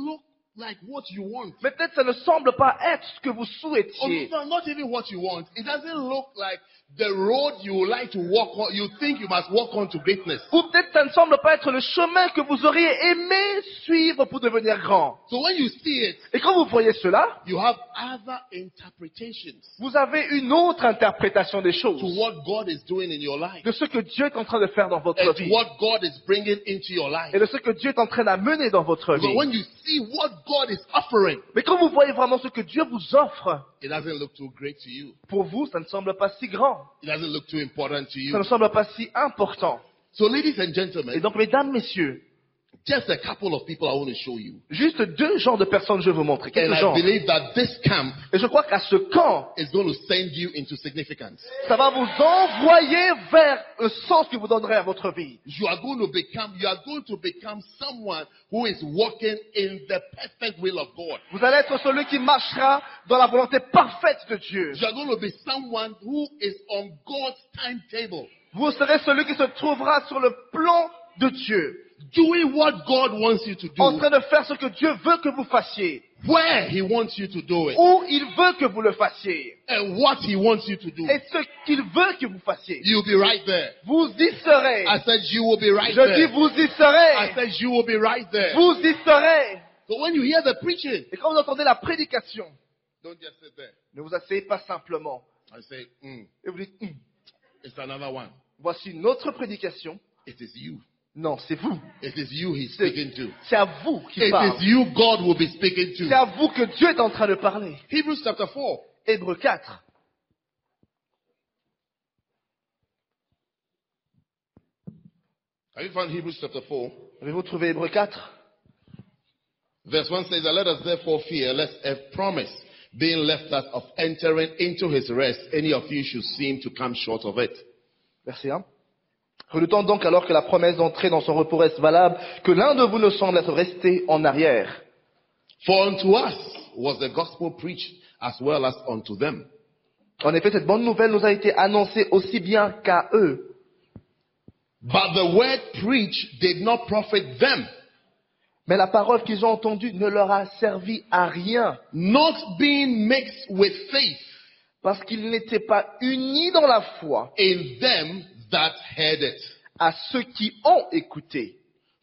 look like what you want. Mais peut-être ça ne semble pas être ce que vous Or souhaitiez. not even what you want. It doesn't look like the road you would like to walk on, you think you must walk on to greatness. Ou peut-être ça ne semble pas être le chemin que vous auriez aimé suivre pour devenir grand. So when you see it, Et quand vous voyez cela, you have other interpretations vous avez une autre interprétation des choses. to what God is doing in your life De ce que Dieu est en train de faire dans votre and to vie. what God is bringing into your life. Et de ce que Dieu est en train d'amener dans votre But vie. when you see what God is offering, Mais quand vous voyez vraiment ce que Dieu vous offre, it doesn't look too great to you. pour vous, ça ne semble pas si grand. It doesn't look too important to Ça you. ne semble pas si important. So ladies and Et gentlemen, donc, mesdames, messieurs, Just a couple of people I want to show you. Juste 2 genres de personnes je vais vous montrer. And Quelques I genres. believe that this camp Et je crois qu'à ce camp, is going to send you into significance. ça va vous envoyer vers le sens que vous donnerez à votre vie. You are going to become someone who is walking in the perfect will of God. Vous allez être celui qui marchera dans la volonté parfaite de Dieu. You are going to be someone who is on God's timetable. Vous serez celui qui se trouvera sur le plan de Dieu. Doing what God wants you to En do, train de faire ce que Dieu veut que vous fassiez. where He wants you to do it, Où il veut que vous le fassiez. and what He wants you to do. Et ce qu'il veut que vous fassiez. You'll be right there. Vous y serez. I said you will be right Je dis there. vous y I serez. said you will be right there. Vous y serez. So when you hear the preaching, Et quand vous entendez la prédication, don't just sit there. ne vous asseyez pas simplement. I say, Et vous dites, it's another one. voici une autre prédication. It is you. Non, c'est vous. It is you He's C'est speaking to. c'est à vous qu'il It parle. is you God will be speaking C'est to. à vous que Dieu est en train de parler. Hebrews chapter 4. Hébreux 4. Have you found Hebrews chapter 4? Avez-vous trouvé Hébreux 4? Verse 1 says, let us therefore fear, lest a promise being left us of entering into His rest, any of you should seem to come short of it. Verset 1. Redoutons donc alors que la promesse d'entrer dans son repos reste valable, que l'un de vous ne semble être resté en arrière. For unto us was the gospel preached as well as unto them. En effet, cette bonne nouvelle nous a été annoncée aussi bien qu'à eux. But the word preached did not profit them, Mais la parole qu'ils ont entendue ne leur a servi à rien, not being mixed with faith parce qu'ils n'étaient pas unis dans la foi in them that heard it. à ceux qui ont écouté.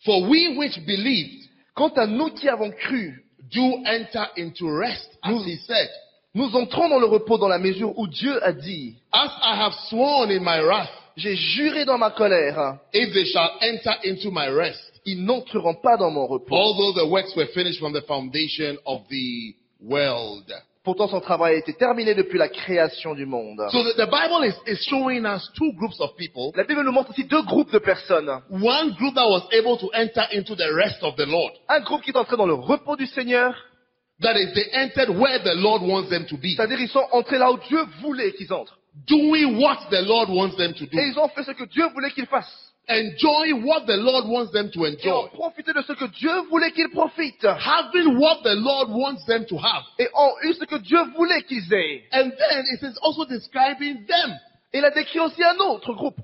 For we which believed Quant à nous qui avons cru, do enter into rest, as He said. nous entrons dans le repos dans la mesure où Dieu a dit, As I have sworn in my wrath, j'ai juré dans ma colère, if they shall enter into my rest, ils n'entreront pas dans mon repos. although the works were finished from the foundation of the world. Pourtant, son travail a été terminé depuis la création du monde. So the Bible is showing us 2 groups of people. La Bible nous montre aussi 2 groupes de personnes. One group that was able to enter into the rest of the Lord. Un groupe qui est entré dans le repos du Seigneur, That is, they entered where the Lord wants them to be. c'est-à-dire ils sont entrés là où Dieu voulait qu'ils entrent. Doing what the Lord wants them to do. Et ils ont fait ce que Dieu voulait qu'ils fassent. Enjoying what the Lord wants them to Et ont enjoy. profité de ce que Dieu voulait qu'ils profitent. Having what the Lord wants them to have. Et ont eu ce que Dieu voulait qu'ils aient. And then it is also describing them. Et il a décrit aussi un autre groupe.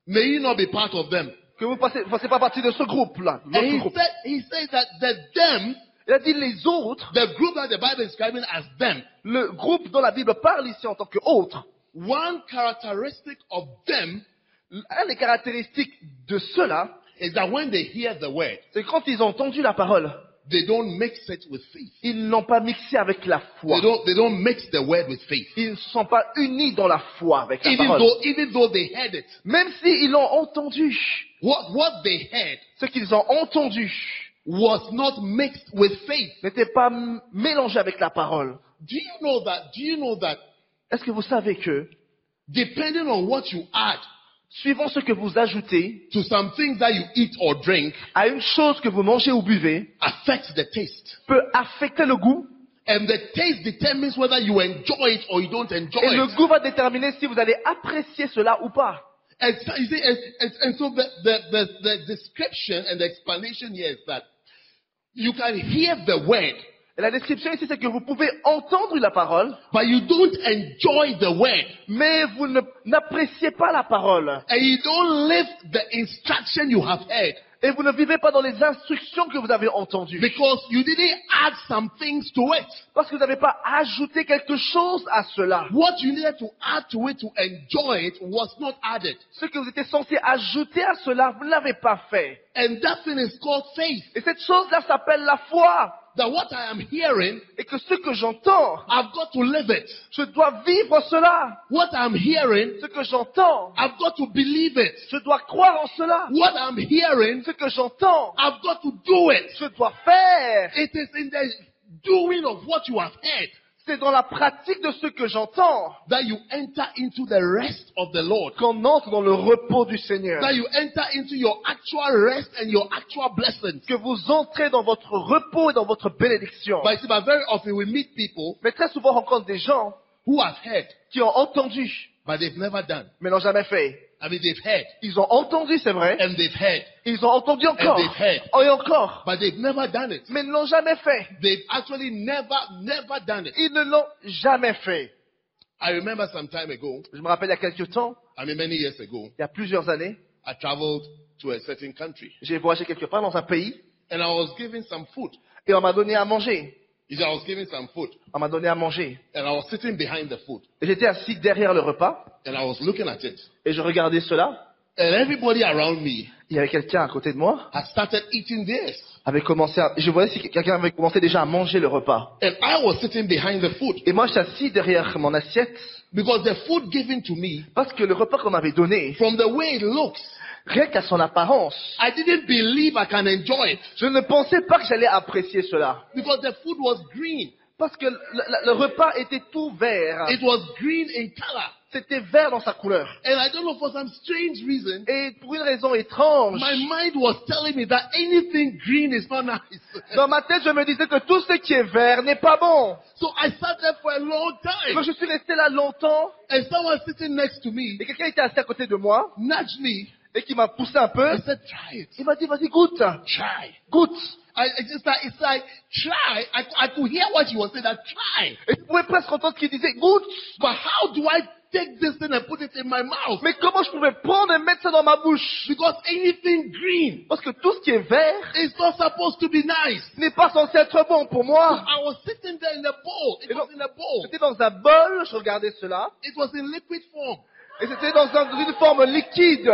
May you not be part of them. Que vous ne fassiez pas partie de ce groupe-là. And L'autre groupe. he said that them, Il a dit les autres, the group that the Bible is describing as them, le groupe dont la Bible parle ici en tant qu'autre. one characteristic of them Un des caractéristiques de ceux-là, is that when they hear the word, c'est quand ils ont entendu la parole, they don't mix it with faith. ils n'ont pas mixé avec la foi. They don't mix the word with faith. Ils ne sont pas unis dans la foi avec la Even parole. though they heard it, Même s'ils l'ont entendu, what they heard ce qu'ils ont entendu was not mixed with faith. n'était pas mélangé avec la parole. Do you know that Est-ce que vous savez que, depending on what you add suivant ce que vous ajoutez to some things that you eat or drink, à une chose que vous mangez ou buvez, affects the taste. peut affecter le goût, And the taste determines whether you enjoy it or you don't enjoy et le it. goût va déterminer si vous allez apprécier cela ou pas. And so, you see, and so the description and the explanation here is that you can hear the word, Et la description ici, c'est que vous pouvez entendre la parole, but you don't enjoy the word. mais vous n'appréciez pas la parole. And you don't live the instruction you have heard. Et vous ne vivez pas dans les instructions que vous avez entendues. Because you didn't add some things to it. Parce que vous n'avez pas ajouté quelque chose à cela. What you needed to add to it to enjoy it was not added. Ce que vous étiez censé ajouter à cela, vous ne l'avez pas fait. And that thing is called faith. Et cette chose-là s'appelle la foi. That what I am hearing, Et que ce que j'entends, I've got to live it. je dois vivre cela. What I'm hearing, Ce que j'entends, I've got to believe it. je dois croire en cela. What I'm hearing, Ce que j'entends, I've got to do it. je dois faire. It is in the doing of what you have heard. C'est dans la pratique de ce que j'entends that you enter into the rest of the Lord. qu'on entre dans le repos du Seigneur. That you enter into your actual rest and your actual blessings. Que vous entrez dans votre repos et dans votre bénédiction. But very often we meet people Mais très souvent, on rencontre des gens who have heard, qui ont entendu, but they've never done. mais n'ont jamais fait. I mean, they've heard, Ils ont entendu, c'est vrai. and they've heard, Ils ont entendu encore. and they've heard, Et encore. but they've never done it. Mais ne l'ont jamais fait. They've actually never done it. Ils ne l'ont jamais fait. I remember some time ago, Je me rappelle il y a quelques temps, many years ago, il y a plusieurs années, I traveled to a certain country, j'ai voyagé quelque part dans un pays and I was given some food. et on m'a donné à manger. You see, I was given some food, On m'a donné à manger. and I was sitting behind the food, Et j'étais assis derrière le repas and I was looking at it, et je regardais cela. and everybody around me Il y avait quelqu'un à côté de moi had started eating theirs, avait commencé à, je voyais si quelqu'un avait commencé déjà à manger le repas. and I was sitting behind the food Et moi, j'étais assis derrière mon assiette because the food given to me, parce que le repas qu'on m'avait donné, from the way it looks, rien qu'à son apparence, I didn't believe I can enjoy it je ne pensais pas que j'allais apprécier cela. because the food was green. Parce que le repas était tout vert. It was green in color. C'était vert dans sa couleur. And I don't know, for some strange reason, Et pour une raison étrange, my mind was telling me that anything green is not nice. dans ma tête, je me disais que tout ce qui est vert n'est pas bon. So I sat there for a long Donc time. je suis resté là longtemps And someone sitting next to me et quelqu'un était assis à côté de moi nudged me et qui m'a poussé un peu. and said, try it. Il m'a dit, vas-y, goûte. Try. Goûte. It's like, try. I could hear what he was saying, that try. Et tu pouvais presque entendre ce qu'il disait, goûte. But how do I take this thing and put it in my mouth? Mais comment je pouvais prendre et mettre ça dans ma bouche? Because anything green Parce que tout ce qui est vert is not supposed to be nice. n'est pas censé être bon pour moi. I was sitting there in a bowl. It was in a bowl. J'étais dans un bol, je regardais cela, It was in liquid form. et c'était dans une forme liquide,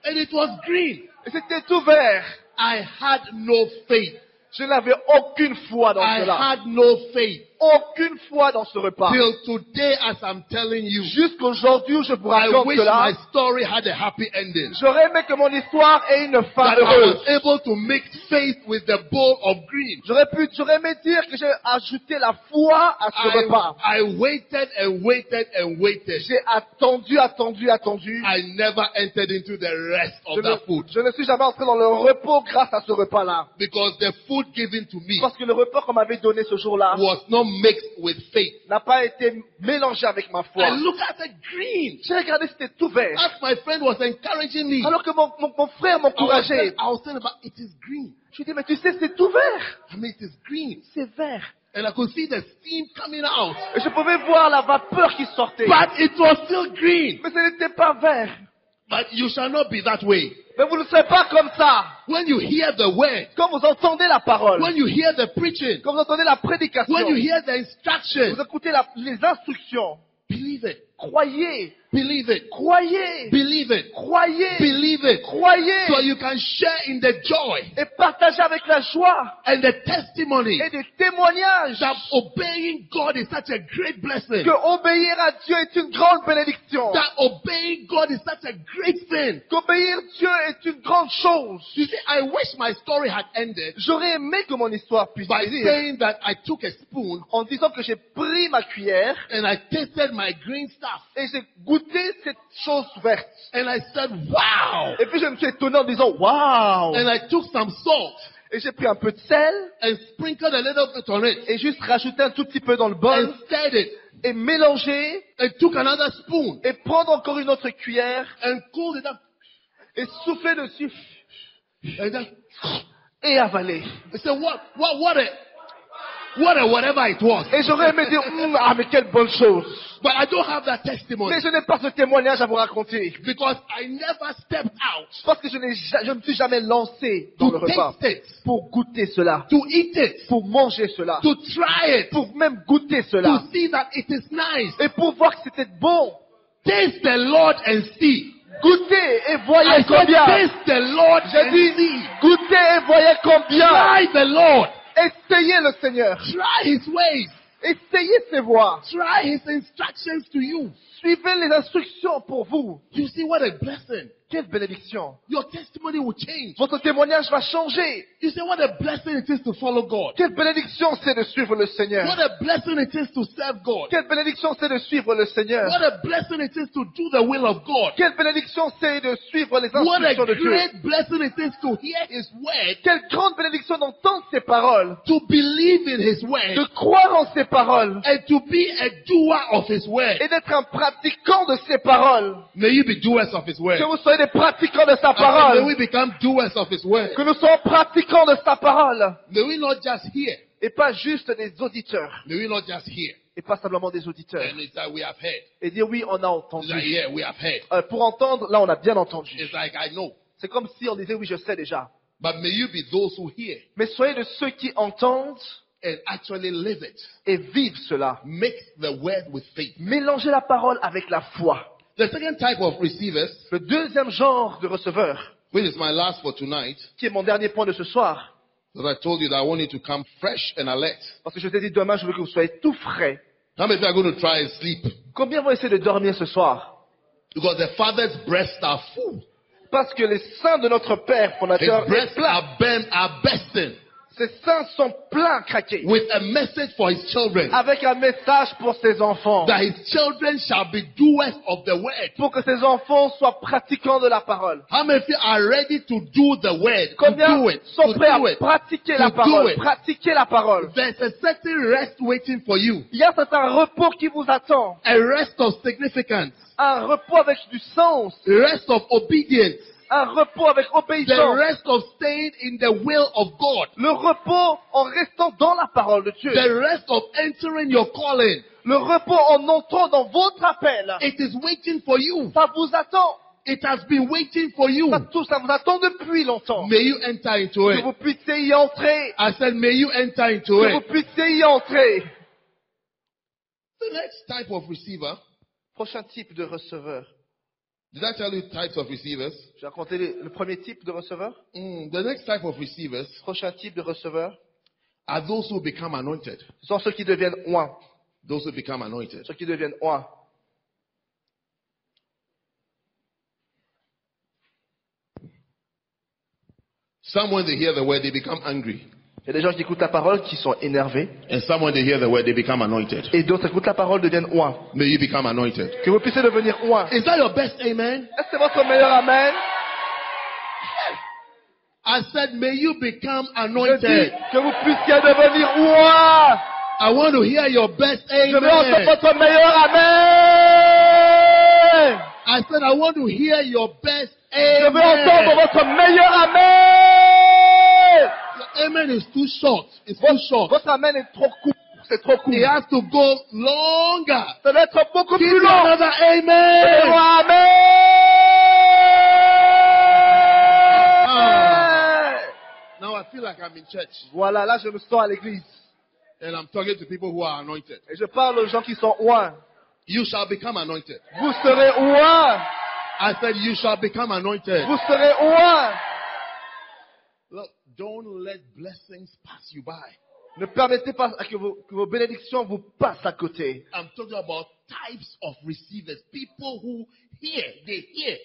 And it was green. et c'était tout vert. I had no faith. Je n'avais aucune foi dans I cela. had no faith. Aucune foi dans ce repas. Till today, as I'm telling you, Jusqu'aujourd'hui où je vous I raconte wish cela, my story had a happy ending. j'aurais aimé que mon histoire ait une fin That I heureuse. was able to make faith with the bowl of green. J'aurais aimé dire que j'ai ajouté la foi à ce repas. I waited and waited and waited. J'ai attendu. I never entered into the rest of that food. Je ne suis jamais entré dans le repos grâce à ce repas-là. Because the food given to me Parce que le repas qu'on m'avait donné ce jour-là was not mixed with faith. n'a pas été mélangé avec ma foi. I looked at the green. J'ai regardé, c'était tout vert. As my friend was encouraging me, Alors que mon frère m'encourageait. I was telling about it is green. Je lui ai dit, mais tu sais, c'est tout vert. I mean, it is green. C'est vert. And I could see the steam coming out. Et je pouvais voir la vapeur qui sortait. But it was still green. Mais ce n'était pas vert. But you shall not be that way. Mais vous ne serez pas comme ça. When you hear the word, Quand vous entendez la parole, when you hear the preaching, quand vous entendez la prédication, when you hear the vous instructions, écoutez les instructions, believe it. croyez, Believe it. croyez, Believe it. croyez, Believe it. croyez, So you can share in the joy et partagez avec la joie and the testimony et des témoignages that obeying God is such a great blessing. que obéir à Dieu est une grande bénédiction. That obeying God is such a great thing. Qu'obéir Dieu est une grande chose. You see, I wish my story had ended J'aurais aimé que mon histoire puisse by finir saying that I took a spoon en disant que j'ai pris ma cuillère and I tasted my green stuff. et j'ai goûté cette chose verte. And I said, wow. Et puis je me suis étonné en disant waouh. And I took some salt Et j'ai pris un peu de sel and sprinkled a little bit on it et juste rajouté un tout petit peu dans le bol and stirred it et mélangé and took another spoon et prendre encore une autre cuillère and cooled it up et souffler dessus and then et avaler. I said, whatever it was. Et j'aurais aimé dire ah mais quelle bonne chose. But I don't have that testimony Mais je n'ai pas ce témoignage à vous raconter because I never stepped out parce que je ne me suis jamais lancé dans le to repas taste it, pour goûter cela, to eat it, pour manger cela, to try it, pour même goûter cela to see that it is nice. et pour voir que c'était bon. Taste the Lord and see. Goûtez et voyez I said, combien. taste the Lord J'ai and dit see. goûtez et voyez combien. Try the Lord. Essayez le Seigneur. Try His ways. Essayez ses voies. Try His instructions to you. Suivez les instructions pour vous. You see what a blessing. Quelle bénédiction! Your testimony will change. Votre témoignage va changer. You say, what a blessing it is to follow God. Quelle bénédiction c'est de suivre le Seigneur. What a blessing it is to serve God. Quelle bénédiction c'est de suivre le Seigneur. What a blessing it is to do the will of God. Quelle bénédiction c'est de suivre les What a instructions de Dieu. great blessing it is to hear His word, Quelle grande bénédiction d'entendre ses paroles, to believe in His de word, croire en ses paroles and to be a doer of His word. et d'être un pratiquant de ses paroles. May you be doers of His word. Que vous soyez des pratiquants de sa And may parole. we become doers of His word. Que nous soyons pratiquants de sa parole May we not just hear. et pas juste des auditeurs May we not just hear. et pas simplement des auditeurs. And it's like we have heard. Et dire oui, on a It's like, entendu. yeah, we have heard. Pour entendre, là on a bien entendu. It's like, I know. C'est comme si on disait oui, je sais déjà. But may you be those who hear Mais soyez de ceux qui entendent and actually live it. et vivent cela. Mix the word with faith. Mélangez la parole avec la foi. The second type of receivers, Le deuxième genre de receveur, which is my last for tonight, qui est mon dernier point de ce soir, that I told you that I want you to come fresh and alert. parce que je t'ai dit demain, je veux que vous soyez tout frais. How many of you are going to try and sleep? Combien vont essayer de dormir ce soir? Because the Father's breasts are full. Parce que les seins de notre Père His fondateur, breasts are bursting ses seins sont pleins, craqués, with a message for His children. avec un message pour ses enfants, That His children shall be doers of the word. pour que ses enfants soient pratiquants de la parole. How many of you are ready to do the word? To Combien do it. sont To prêts do à it. pratiquer To la do parole? it. Pratiquer la parole. There's a certain rest waiting for you. Il y a un repos qui vous attend. A rest of significance. Un repos avec du sens. Rest of obedience. Un repos avec The obéissance. rest of staying in the will of God. Le repos en restant dans la parole de Dieu. The rest of entering your calling. Le repos en entrant dans votre appel. It is waiting for you. Ça vous attend. It has been waiting for you. Ça vous attend depuis longtemps. May you enter into Que it. vous puissiez y entrer. I said, may you enter into Que vous it. puissiez y entrer. The next type of receiver. Prochain type de receveur. Did I tell you types of receivers? J'ai raconté le premier type de receveur. The next type of receivers Prochain type de receveur. are those who become anointed. Ce sont ceux qui deviennent oints. Those who become anointed. Ceux qui deviennent oints. Some, when they hear the word, they become angry. Il y a des gens qui écoutent la parole qui sont énervés. And some, when they hear the word, they become anointed. Et d'autres écoutent la parole deviennent oints. May you become anointed. Que vous puissiez devenir oints. Is that your best amen? Est-ce que c'est votre meilleur amen? I said, may you become Je dis anointed. que vous puissiez devenir oints. I want to hear your best Je veux entendre amen. votre meilleur amen. I said, I want to hear your best Je veux entendre amen. votre meilleur amen. Your amen is too short. It's too short. Votre amen est trop court. C'est trop court. It has to go longer. Ça doit être beaucoup Give plus me long. another Amen. amen. Now I feel like I'm in church Voilà, là je me sens à l'église. and I'm talking to people who are anointed. Et je parle aux gens qui sont oints. You shall become anointed. Vous serez oints. I said, you shall become anointed. Vous serez oints. Look, don't let blessings pass you by. Ne permettez pas que vos bénédictions vous passent à côté. I'm talking about types of receivers. People who hear, they hear.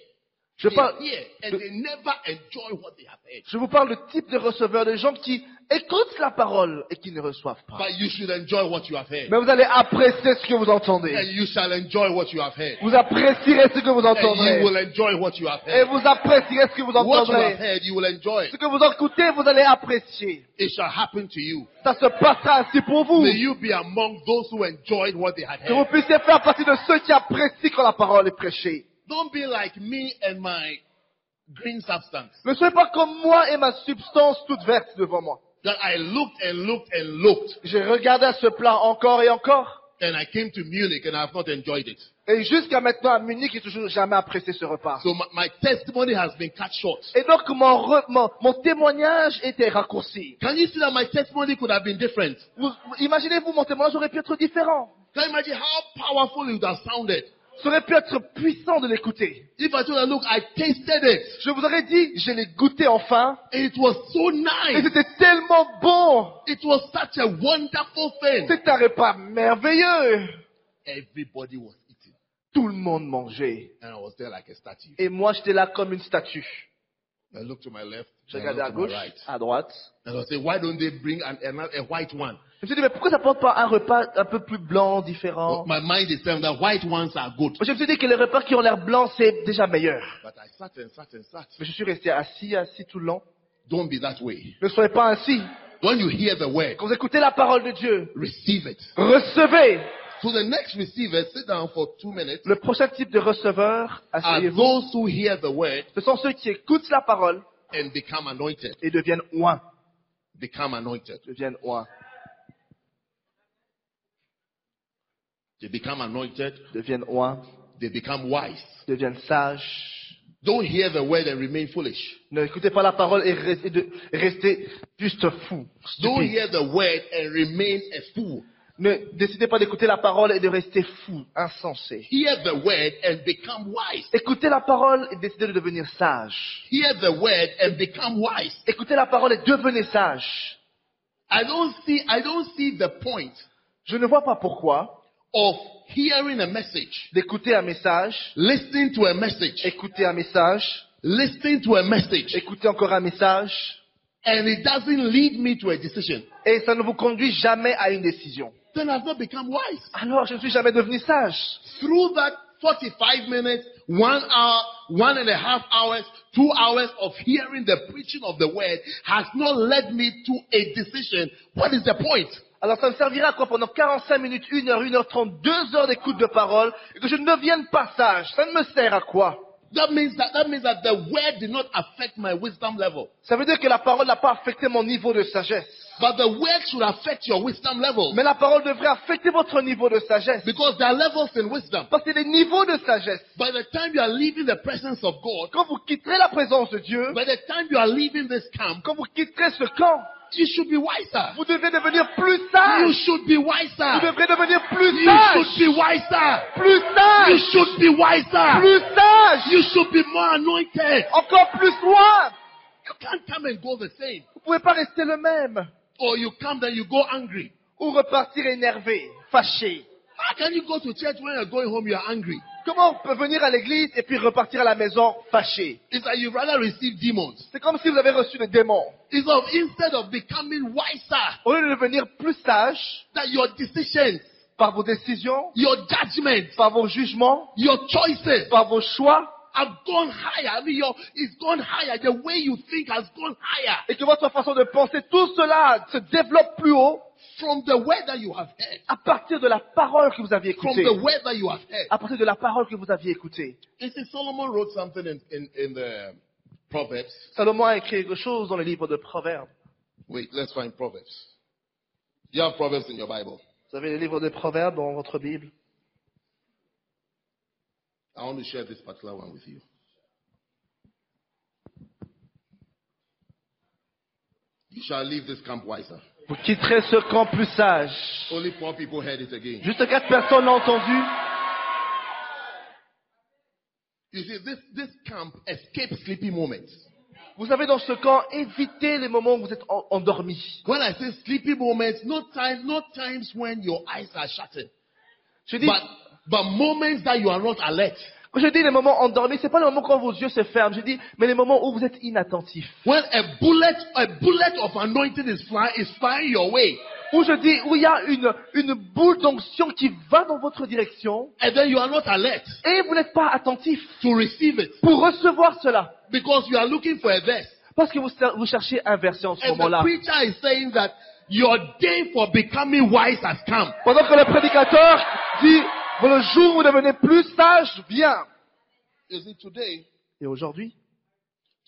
Je They parle, hear and they never enjoy what they have heard. je vous parle de type de receveurs, de gens qui écoutent la parole et qui ne reçoivent pas. But you should enjoy what you have heard. Mais vous allez apprécier ce que vous And entendez. you shall enjoy what you have heard. Vous apprécierez ce que vous And you entendrez. will enjoy what you have Et heard. vous apprécierez ce que vous What you have entendrez. heard, you will enjoy. Ce que vous écoutez, vous allez apprécier. It shall happen to you. Ça se passera ainsi pour vous. May you be among those who enjoyed what they had Que vous heard. puissiez faire partie de ceux qui apprécient quand la parole est prêchée. Don't be like me and my green substance. Ne soyez pas comme moi et ma substance toute verte devant moi. That I looked and looked and looked. J'ai regardé ce plan encore et encore. And I came to Munich and I have not enjoyed it. Et jusqu'à maintenant, à Munich, j'ai toujours jamais apprécié ce repas. So my testimony has been cut short. Et donc, mon témoignage était raccourci. Can you see that my testimony could have been different? Imaginez-vous, mon témoignage aurait pu être différent. Can you imagine how powerful it would have sounded? Ça aurait pu être puissant de l'écouter. If I told her, look, I tasted it. Je vous aurais dit, je l'ai goûté enfin. And it was so Et nice. c'était tellement bon. It was such a wonderful thing. C'est un repas merveilleux. Everybody was eating. tout le monde mangeait. And I was there like a statue. Et moi, j'étais là comme une statue. I looked to my left, Je and I regardais à looked to my gauche, right. à droite. And I was saying, why don't they bring a white one? Je me suis dit, mais pourquoi ça porte pas un repas un peu plus blanc, différent? But my mind is saying that white ones are good. Je me suis dit que les repas qui ont l'air blancs, c'est déjà meilleur. But I sat and sat and sat. Mais je suis resté assis tout le long. Don't be that way. Ne soyez pas ainsi. When you hear the word, Quand vous écoutez la parole de Dieu, receive it. recevez. So the next receiver, sit down for 2 minutes, Le prochain type de receveur, are asseyez-vous. those who hear the word Ce sont ceux qui écoutent la parole and become anointed. et deviennent oints. Become anointed. Deviennent oints. They become anointed. Deviennent oints. They become wise. Deviennent sages. Don't hear the word and remain foolish. Ne écoutez pas la parole et restez juste fou. Don't stupide. hear the word and remain a fool. Ne décidez pas d'écouter la parole et de rester fou, insensé. Hear the word and become wise. Écoutez la parole et décidez de devenir sage. Hear the word and become wise. Écoutez la parole et devenez sage. I don't see the point Je ne vois pas pourquoi of hearing a message, d'écouter un message, listening to a message, écouter un message, listening to a message, écouter encore un message, and it doesn't lead me to a decision. et ça ne vous conduit jamais à une décision. Then I've not become wise. Alors je ne suis jamais devenu sage. Through that 45 minutes, 1 hour, 1.5 hours, 2 hours of hearing the preaching of the word has not led me to a decision. What is the point? Alors ça me servira à quoi pendant 45 minutes, 1 heure, 1h30, 2 heures d'écoute de parole, et que je ne devienne pas sage? Ça ne me sert à quoi? That means that the word did not affect my wisdom level. Ça veut dire que la parole n'a pas affecté mon niveau de sagesse. But the word should affect your wisdom level. Mais la parole devrait affecter votre niveau de sagesse. Because there are levels in wisdom. Parce que c'est des niveaux de sagesse. By the time you are leaving the presence of God, Quand vous quitterez la présence de Dieu, by the time you are leaving this camp, quand vous quitterez ce camp, you should be wiser. vous devez devenir plus You sage. should be Vous wiser. devrez devenir plus You sage. should be wiser. Plus You sage. should be wiser. Plus sage. You should be more anointed. Encore plus loin. You can't come and go the same. Vous pouvez pas rester le même. Or you come then you go angry. Ou repartir énervé, fâché. How can you go to church when you're going home, you're angry? Comment on peut venir à l'église et puis repartir à la maison fâché? It's like you'd rather receive demons. C'est comme si vous avez reçu des démons. Instead of becoming wiser, Au lieu de devenir plus sage that your decisions, par vos décisions, your judgments, par vos jugements, your choices par vos choix, have gone higher. I mean, it's gone higher. The way you think has gone higher et que votre façon de penser, tout cela se développe plus haut from the word that you have heard. à partir de la parole que vous aviez From écoutée. the word that you have heard. À partir de la parole que vous aviez écoutée. You see, Solomon wrote something in the Proverbs. Salomon a écrit quelque chose dans le livre de Proverbes. Wait, let's find Proverbs. You have Proverbs in your Bible. Vous avez le livre de Proverbes dans votre Bible. I want to share this particular one with you. You shall leave this camp wiser. Vous quitterez ce camp plus sage. Only 4 people heard it again. Juste 4 personnes l'ont entendu. You see, this camp escapes sleepy moments. Vous savez, dans ce camp, évitez les moments où vous êtes endormis. When I say sleepy moments, not times when your eyes are shutting, Je dis, but moments that you are not alert. quand je dis les moments endormis, c'est pas les moments quand vos yeux se ferment. Je dis, mais les moments où vous êtes inattentifs. When a bullet of anointing is flying your way, Où je dis, où il y a une boule d'onction qui va dans votre direction, and then you are not alert et vous n'êtes pas attentif to receive it pour recevoir cela. because you are looking for a verse. Parce que vous cherchez un verset en ce And the moment-là. preacher is saying that your day for becoming wise has come. Pendant que le prédicateur dit, le jour où vous devenez plus sage vient. You see, today Et aujourd'hui,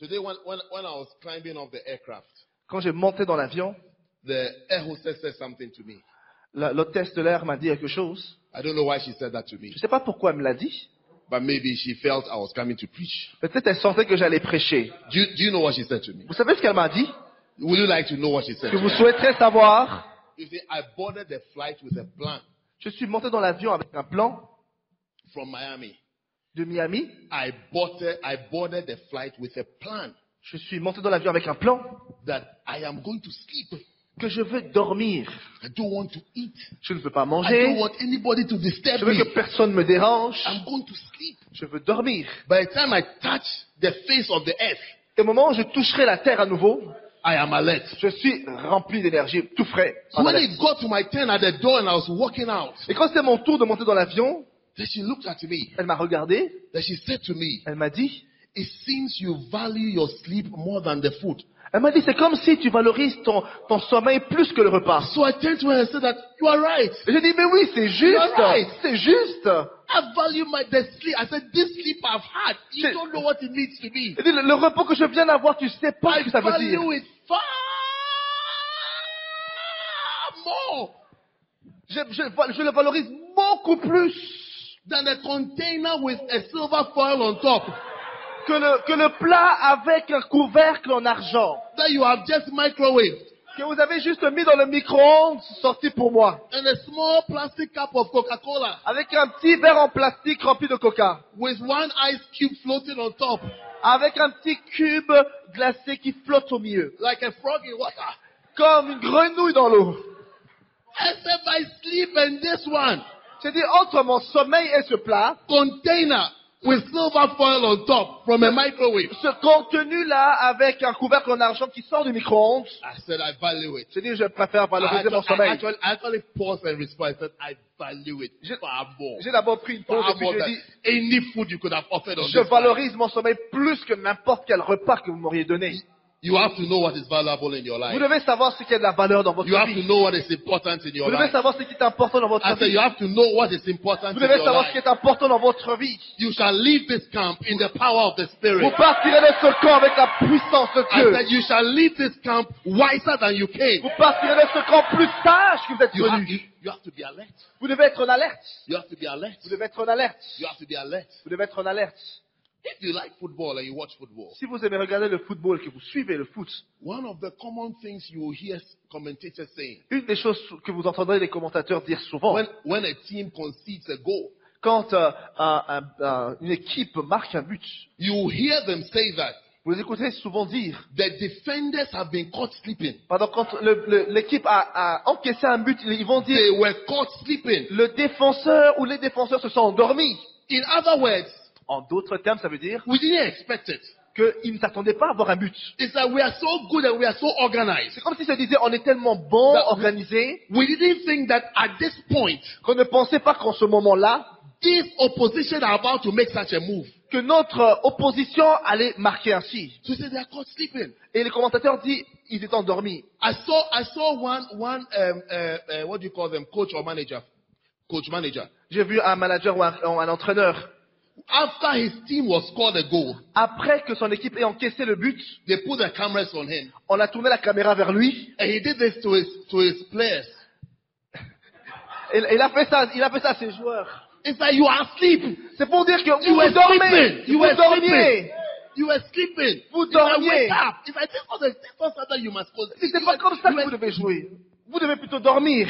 when I was climbing off the aircraft, quand j'ai monté dans l'avion, the air hostess said something to me. l'hôtesse de l'air m'a dit quelque chose. I don't know why she said that to me, Je ne sais pas pourquoi elle me l'a dit. but maybe she felt I was coming to preach. Peut-être elle sentait que j'allais prêcher. Do you know what she said to me? Vous savez ce qu'elle m'a dit? Would you like to know what she said Que to vous me? souhaiterez savoir. You see, I boarded the flight with a plan Je suis monté dans l'avion avec un plan from Miami. de Miami. I boarded the flight with a plan Je suis monté dans l'avion avec un plan that I am going to sleep. que je veux dormir. I don't want to eat. Je ne veux pas I don't manger. want anybody to disturb Je veux me. que personne me dérange. I'm going to sleep. Je veux dormir. By the time I touch the face of the earth, Et au moment où je toucherai la terre à nouveau, I am alert. je suis rempli d'énergie, tout frais. So en when alerte. it got to my turn at the door and I was walking out, Et quand c'était mon tour de monter dans l'avion, then she looked at me. elle m'a regardé, Then she said to me, elle m'a dit, it seems you value your sleep more than the food. c'est comme si tu valorises ton sommeil plus que le repas. So I turned to her and said that you are right. Et j'ai dit, mais oui, c'est juste, You're right. c'est juste. I value the sleep. I said, this sleep I've had, you She- don't know what it means to me. J'ai dit, le repos que je viens d'avoir, tu sais pas ce I que ça veut dire. value it far more Je le valorise beaucoup plus than a container with a silver foil on top que le plat avec un couvercle en argent that you have just microwaved que vous avez juste mis dans le micro-ondes, sorti pour moi, and a small plastic cup of Coca-Cola avec un petit verre en plastique rempli de coca, with one ice cube floating on top avec un petit cube glacé qui flotte au milieu, like a frog in water. comme une grenouille dans l'eau. I said, my sleep and this one J'ai dit, entre mon sommeil et ce plat, container with silver foil on top from a microwave. ce contenu-là avec un couvercle en argent qui sort du micro-ondes, I said, I value it. j'ai dit, je préfère valoriser mon sommeil. I actually paused and responded. I said, I value it far more. J'ai d'abord pris une pause et Far puis more j'ai than dit, any food you could have offered on je this planet. valorise mon sommeil plus que n'importe quel repas que vous m'auriez donné. You have to know what is valuable in your Vous life. devez savoir ce qui est de la valeur dans votre You have to vie. know what is important in your Vous devez life. savoir ce qui est important dans votre I said, vie. you have to know what is important Vous in devez your savoir ce qui life. est important dans votre vie. You shall leave this camp in the power of the Vous Spirit. partirez de ce camp avec la puissance de I Dieu. said, you shall leave this camp wiser than you came. Vous partirez de ce camp plus sage que vous êtes You have, venu. you have to be alert. Vous devez être en alerte. You have to be alert. Vous devez être en alerte. You have to be alert. Vous devez être en alerte. If you like football and you watch football, Si vous aimez regarder le football, que vous suivez le foot, one of the common things you will hear commentators saying, une des choses que vous entendrez les commentateurs dire souvent, when a team concedes a goal, quand une équipe marque un but, you will hear them say that vous les écoutez souvent dire, the defenders have been caught sleeping. pendant quand l'équipe a encaissé un but, ils vont dire, They were caught sleeping. le défenseur ou les défenseurs se sont endormis. In other words, En d'autres termes, ça veut dire we didn't expect it. qu'ils ne s'attendaient pas à avoir un but. It's that we are so good and we are so organized. C'est comme s'ils se disaient, on est tellement bon, That- organisé, We didn't think that at this point, qu'on ne pensait pas qu'en ce moment-là, this opposition are about to make such a move. que notre opposition allait marquer ainsi. So they are caught sleeping. Et les commentateurs disent, ils étaient endormis. I saw one what do you call them, coach or manager? Coach manager. J'ai vu un manager ou un entraîneur, After his team was scored a goal, après que son équipe ait encaissé le but, they put the cameras on him. on a tourné la caméra vers lui, And he did this to his players. et il a fait ça à ses joueurs. It's like you are asleep. C'est pour dire que You were vous dormez, sleeping. You vous were dormiez. sleeping. You were sleeping. Vous It's like, dormiez. wake up. It's like this was something you must go. C'est pas comme ça que vous devez jouer. Vous devez plutôt dormir.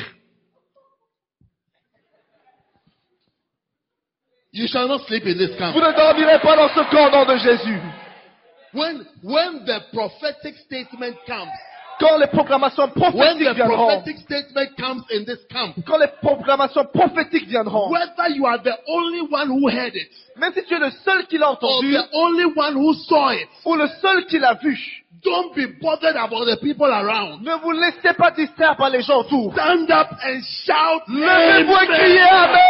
You shall not sleep in this camp. Vous ne dormirez pas dans ce camp au nom de Jésus. When the prophetic statement comes, Quand les proclamations when prophétiques the viendront, prophetic statement comes in this camp, quand les proclamations prophétiques viendront, whether you are the only one who heard it même si tu es le seul qui l'a or entendu, the only one who saw it, ou le seul qui l'a vu, don't be bothered about the people around. ne vous laissez pas distraire par les gens autour. Stand up and shout. Levez-vous et Amen. criez Amen!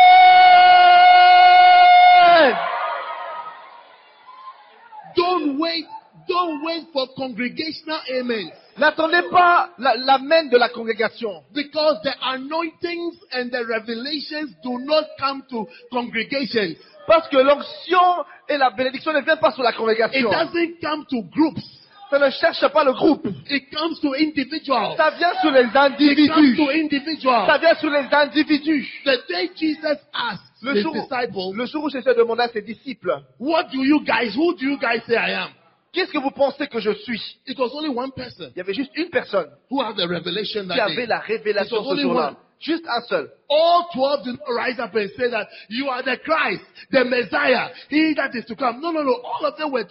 Don't wait for congregational amens. N'attendez pas l'amen de la congrégation. Because the anointings and the revelations do not come to congregations. Parce que l'onction et la bénédiction ne viennent pas sur la It congrégation. doesn't come to groups. Ça ne cherche pas le groupe. It comes to individuals. Ça vient sur les It comes individus. to individuals. Ça vient sur les individus. The day Jesus asked Le his jour disciples, où Jésus demanda à ses disciples, who do you guys say I am? qu'est-ce que vous pensez que je suis? It was only one person Il y avait juste une personne who had the revelation qui that avait day. la révélation It was ce only jour-là. one. Juste un seul. All 12 did not rise up and say that you are the Christ, the Messiah, he that is to come. No. All of them were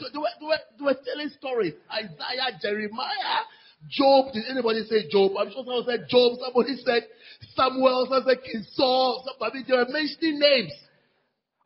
telling stories. Isaiah, Jeremiah, Job. Did anybody say Job? I'm sure someone said Job. Somebody said Samuel. Someone said King Saul. Somebody, they were mentioning names.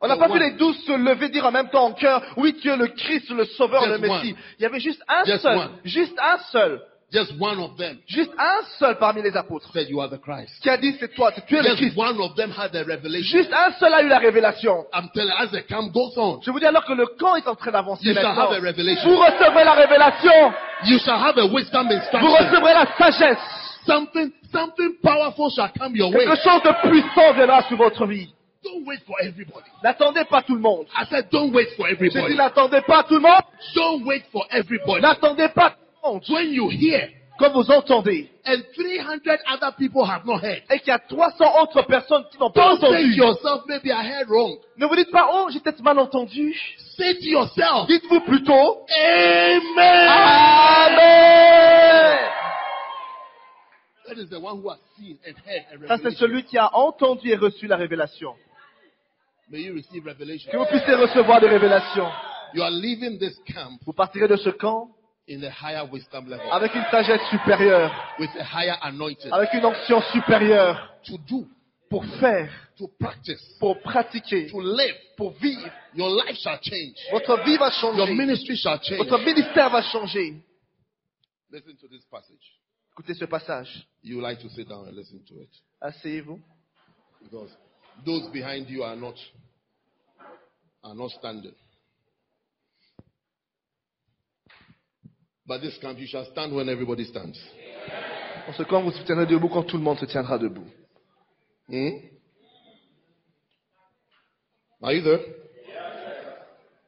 On n'a pas vu les 12 se lever, dire en même temps en chœur, oui, tu es le Christ, le Sauveur, Just le Messie. one. Il y avait juste un Just seul, one. juste un seul, Just one of them juste un seul parmi les apôtres said, "You are the Christ." qui a dit, c'est toi, tu es le Just Christ. one of them had a revelation. Juste un seul a eu la révélation. I'm telling you, as the camp goes on, Je vous dis alors que le camp est en train d'avancer you shall maintenant. have a revelation. Vous recevrez la révélation, You shall have a wisdom vous instruction. recevrez la sagesse. Something powerful shall come your way. Quelque chose de puissant viendra sur votre vie. Don't wait for everybody. N'attendez pas tout le monde. I said, don't wait for J'ai dit, everybody. n'attendez pas tout le monde. Don't wait for everybody. N'attendez pas tout le monde. When you hear Quand vous entendez and 300 other people have not heard, et qu'il y a 300 autres personnes qui n'ont pas don't say to entendu, yourself, maybe I heard wrong. ne vous dites pas, oh, j'ai peut-être mal entendu. Say to yourself, Dites-vous plutôt, Amen. Amen. That is the one who has seen and heard a Ça, c'est revelation. celui qui a entendu et reçu la révélation. May you receive revelation. Que vous puissiez recevoir des révélations. You are leaving this camp Vous partirez de ce camp in a higher wisdom level, avec une sagesse supérieure, with a higher anointing avec une onction supérieure to do, pour faire, to practice, pour pratiquer, to live. pour vivre. Your life shall change. Votre vie va Your changer. ministry shall change. Votre ministère va changer. Listen to this passage. Écoutez ce passage. You like to sit down and listen to it, Asseyez-vous. because those behind you are not standing. But this camp, you shall stand when everybody stands. En ce camp, vous vous tiendrez debout quand tout le monde se tiendra debout. Are you there?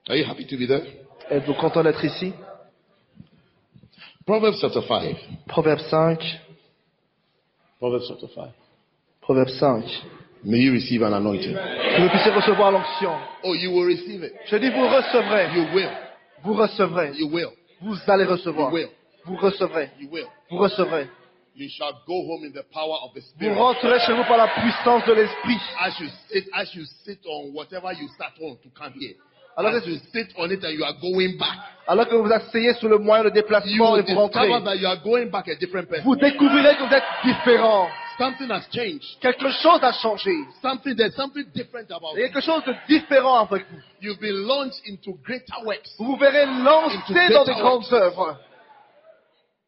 Are you happy to be there? Êtes-vous content d'être ici? Proverbs chapter 5. Proverbe 5. Proverbs chapter 5. Proverbe 5. May you receive an anointing. Que vous puissiez recevoir l'onction. Oh, you will receive it. Je dis, vous recevrez. You will. Vous recevrez. You will. Vous allez You recevoir. will. Vous recevrez. You will. Vous recevrez. You shall go home in the power of the Vous Spirit. rentrerez chez vous par la puissance de l'Esprit. As you sit on whatever you sat on to come here. Alors As you sit on it and you are going back, Alors que vous vous asseyez sur le moyen de you déplacement will et vous rentrez, discover that you are going back a different person. vous découvrirez que vous êtes différent. Something has changed. Quelque chose a changé. There's something different about Il y a you. quelque chose de différent avec vous. You've been launched into greater works Vous vous verrez lancé dans des grandes œuvres.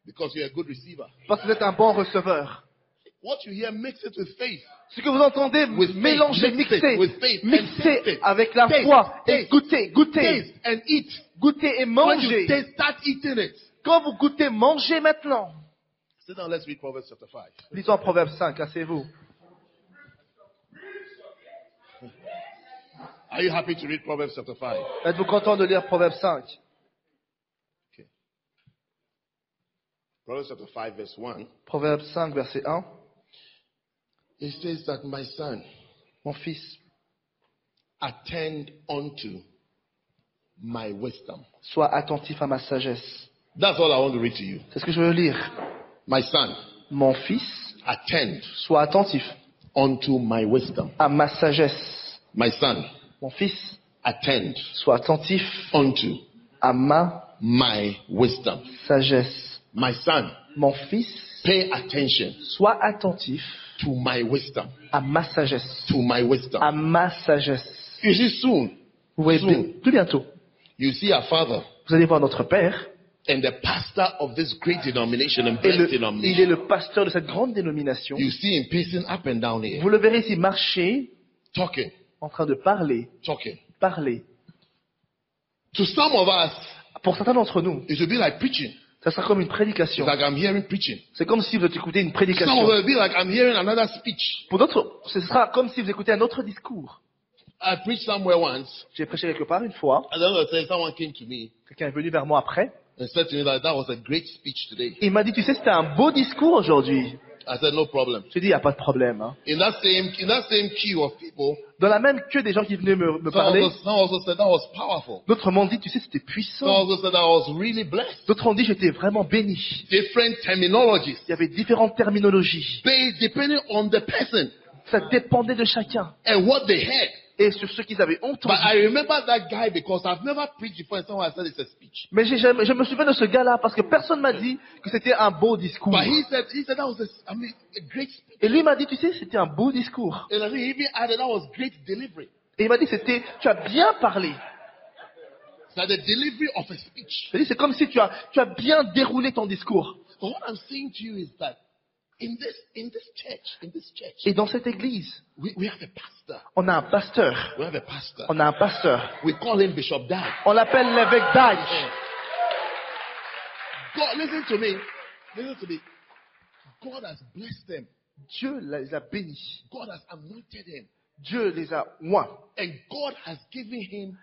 because you're a good receiver. Parce que vous êtes un bon receveur. What you hear, mix it with faith. Ce que vous entendez, With faith, mélangez, mix it with faith, and taste mixez it. avec la Taste, foi et taste, goûtez, goûtez, Taste and eat. goûtez et When you mangez. taste, start eating it. Quand vous goûtez, mangez maintenant. Sit down, let's read Proverbs chapter 5. Lisons Proverbe 5, asseyez-vous. Are you happy to read Proverbs chapter 5? Êtes-vous content de lire Proverbe 5? Okay. Proverbs chapter 5 verse 1. Proverbe 5, verset 1. It says that, my son, Mon fils, attend unto my wisdom. sois attentif à ma sagesse. That's all I want to read to you. C'est ce que je veux lire. My son, Mon fils, attend sois attentif unto my wisdom. à ma sagesse. My son, Mon fils, attend sois attentif unto à ma my wisdom. sagesse. My son, Mon fils, pay attention sois attentif to my wisdom. à ma sagesse. To my wisdom. À ma sagesse. You see, soon, Vous voyez, tout bientôt, you see our father vous allez voir notre Père. and the pastor of this great denomination and Et blessed il denomination. est le pasteur de cette grande dénomination. You see him pacing up and down here, Vous le verrez ici marcher, talking. en train de parler. To some of us, Pour certains d'entre nous, it will be like preaching. ça sera comme une It's prédication. like I'm hearing preaching. C'est comme si vous écoutez une Some prédication. of it will be like I'm hearing another speech. Pour d'autres, ce sera comme si vous écoutez un autre discours. I preached somewhere once, J'ai prêché quelque part une fois. and then someone came to me Quelqu'un est venu vers moi après. and said to me that was a great speech today. Et il m'a dit, tu sais, c'était un beau discours aujourd'hui. I said, no problem. J'ai dit, il n'y a pas de problème. Hein. In that same queue of people, Dans la même queue des gens qui venaient me some parler, also said that was powerful. d'autres m'ont dit, tu sais, c'était Some puissant. also said that I was really blessed. D'autres ont dit, j'étais vraiment béni. Different terminologies, Il y avait différentes terminologies. depending on the person Ça dépendait de chacun and what they heard. et sur ce qu'ils avaient entendu. But I remember that guy because I've never preached before and someone said it's a speech. Mais je me souviens de ce gars-là parce que personne m'a dit que c'était un beau discours. But he said that was a great speech. Et lui m'a dit, tu sais, c'était un beau discours. And I think he even added that was great delivery. Et il m'a dit, tu as bien parlé. It's like the delivery of a speech. C'est comme si tu as bien déroulé ton discours. But what I'm saying to you is that in this church, Et dans cette église, we have a pastor. on a un pasteur. We have a pastor. On a un pasteur. We call him Bishop Dag. On l'appelle l'évêque Dag. God, listen to me. Listen to me. God has blessed them. Dieu les a bénis. God has anointed him. Dieu les a oints. And God has given him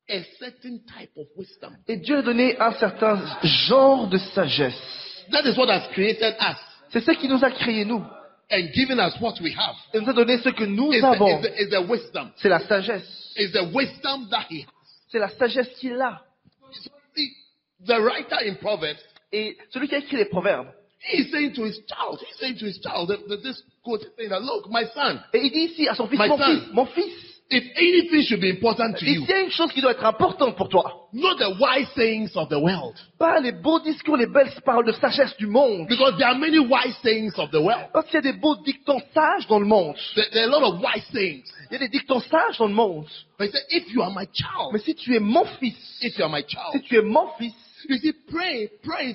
a certain type of wisdom. Et Dieu a donné un certain genre de sagesse. That is what has created us C'est ce qui nous a créés, nous. and given us what we have. Et nous a donné ce que nous It's avons. the wisdom. C'est la sagesse. It's the wisdom that he has. C'est la sagesse qu'il a. See, the writer in Proverbs, Et celui qui a écrit les proverbes, he's saying to his child, that this quote is saying that, look, my son, et il dit ici à son fils, My son. mon fils, if anything should be important to et you, s'il y a une chose qui doit être importante pour toi, not the wise sayings of the world. pas les beaux discours, les belles paroles de sagesse du monde, Because there are many wise sayings of the world. parce qu'il y a des beaux dictons sages dans le monde. There are a lot of wise sayings. Il y a des dictons sages dans le monde. But he said, if you are my child, Mais si tu es mon fils, if you are my si child, tu es mon fils, you see, pray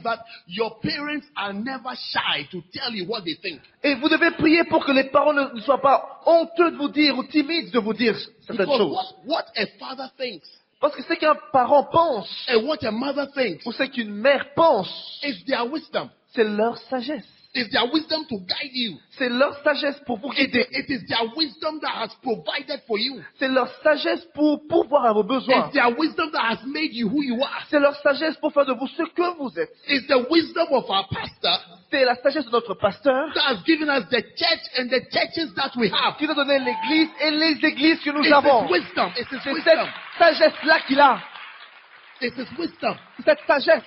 that your parents are never shy to tell you what they think. et vous devez prier pour que les parents ne soient pas honteux de vous dire ou timides de vous dire certaines Because choses. what a father thinks Parce que ce qu'un parent pense and what a mother thinks ou ce qu'une mère pense, is their wisdom. c'est leur sagesse. It's their wisdom to guide you. C'est leur sagesse pour vous guider. It is their wisdom that has provided for you. C'est leur sagesse pour pourvoir à vos besoins. It's their wisdom that has made you who you are. C'est leur sagesse pour faire de vous ce que vous êtes. It's the wisdom of our pastor C'est la sagesse de notre pasteur that has given us the church and the churches that we have. qui nous a donné l'église et les églises que nous It's avons. his wisdom. It's his C'est wisdom. cette sagesse-là qu'il a. It's his wisdom. C'est cette sagesse.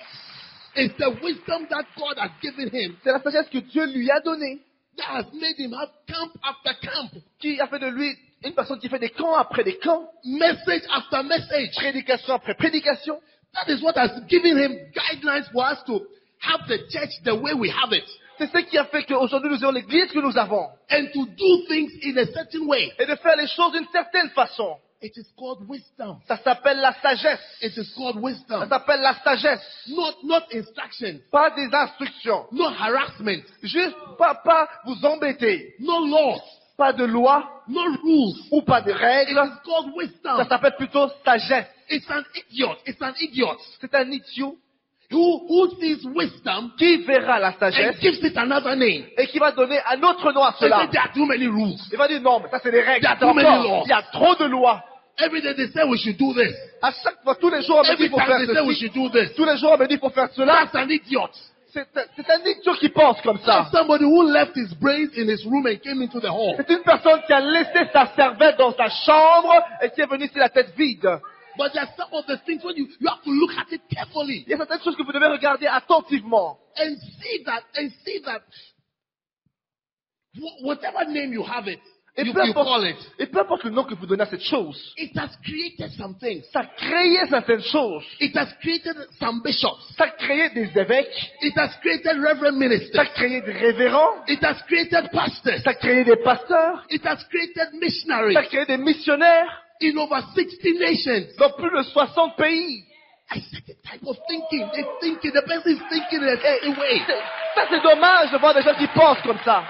It's the wisdom that God has given him C'est la sagesse que Dieu lui a donnée, that has made him have camp after camp, qui a fait de lui une personne qui fait des camps après des camps, message after message. prédication après prédication. That is what has given him guidelines for us to have the church the way we have it C'est ce qui a fait qu'aujourd'hui nous ayons l'église que nous avons. and to do things in a certain way. Et de faire les choses d'une certaine façon. It is called wisdom. Ça s'appelle la sagesse. It is called Ça wisdom. s'appelle la sagesse. Not instructions, Pas des instructions. no harassment, Juste pas vous embêter. no laws, Pas de loi no rules. ou pas de It règles. is called Ça wisdom. s'appelle plutôt sagesse. It's an idiot. It's an idiot C'est un idiot who sees wisdom qui verra la and sagesse gives it another name. et qui va donner un autre nom à And cela. say there are too many rules. Il va dire non, mais ça c'est des règles. There are C'est too many encore- laws. Il y a trop de lois. Every day they say we should do this. À chaque fois, tous les jours, on me dit Every qu'il faut time faire they say we ceci. should do this. Tous les jours, on me dit qu'il faut faire cela. That's an idiot. C'est un idiot qui pense comme ça. That's somebody who left his brains in his room and came into the hall. C'est une personne qui a laissé sa cervelle dans sa chambre et qui est venue ici la tête vide. But there are some of the things when you have to look at it carefully Il y a certaines choses que vous devez regarder attentivement. and see that whatever name you have it, Et you peu, call it. importe, et peu importe le nom que vous donnez à cette chose, It has created some things. ça créait certaines choses. It has created some bishops. Ça créait des évêques, It has created reverend ça ministers. créait des révérends, It has created pastors. ça créait des pasteurs, It has created missionaries ça créait des missionnaires in over 60 nations. dans plus de 60 pays. I said the type of thinking. The person is thinking in a certain way. Ça c'est dommage de voir des gens qui pensent comme ça.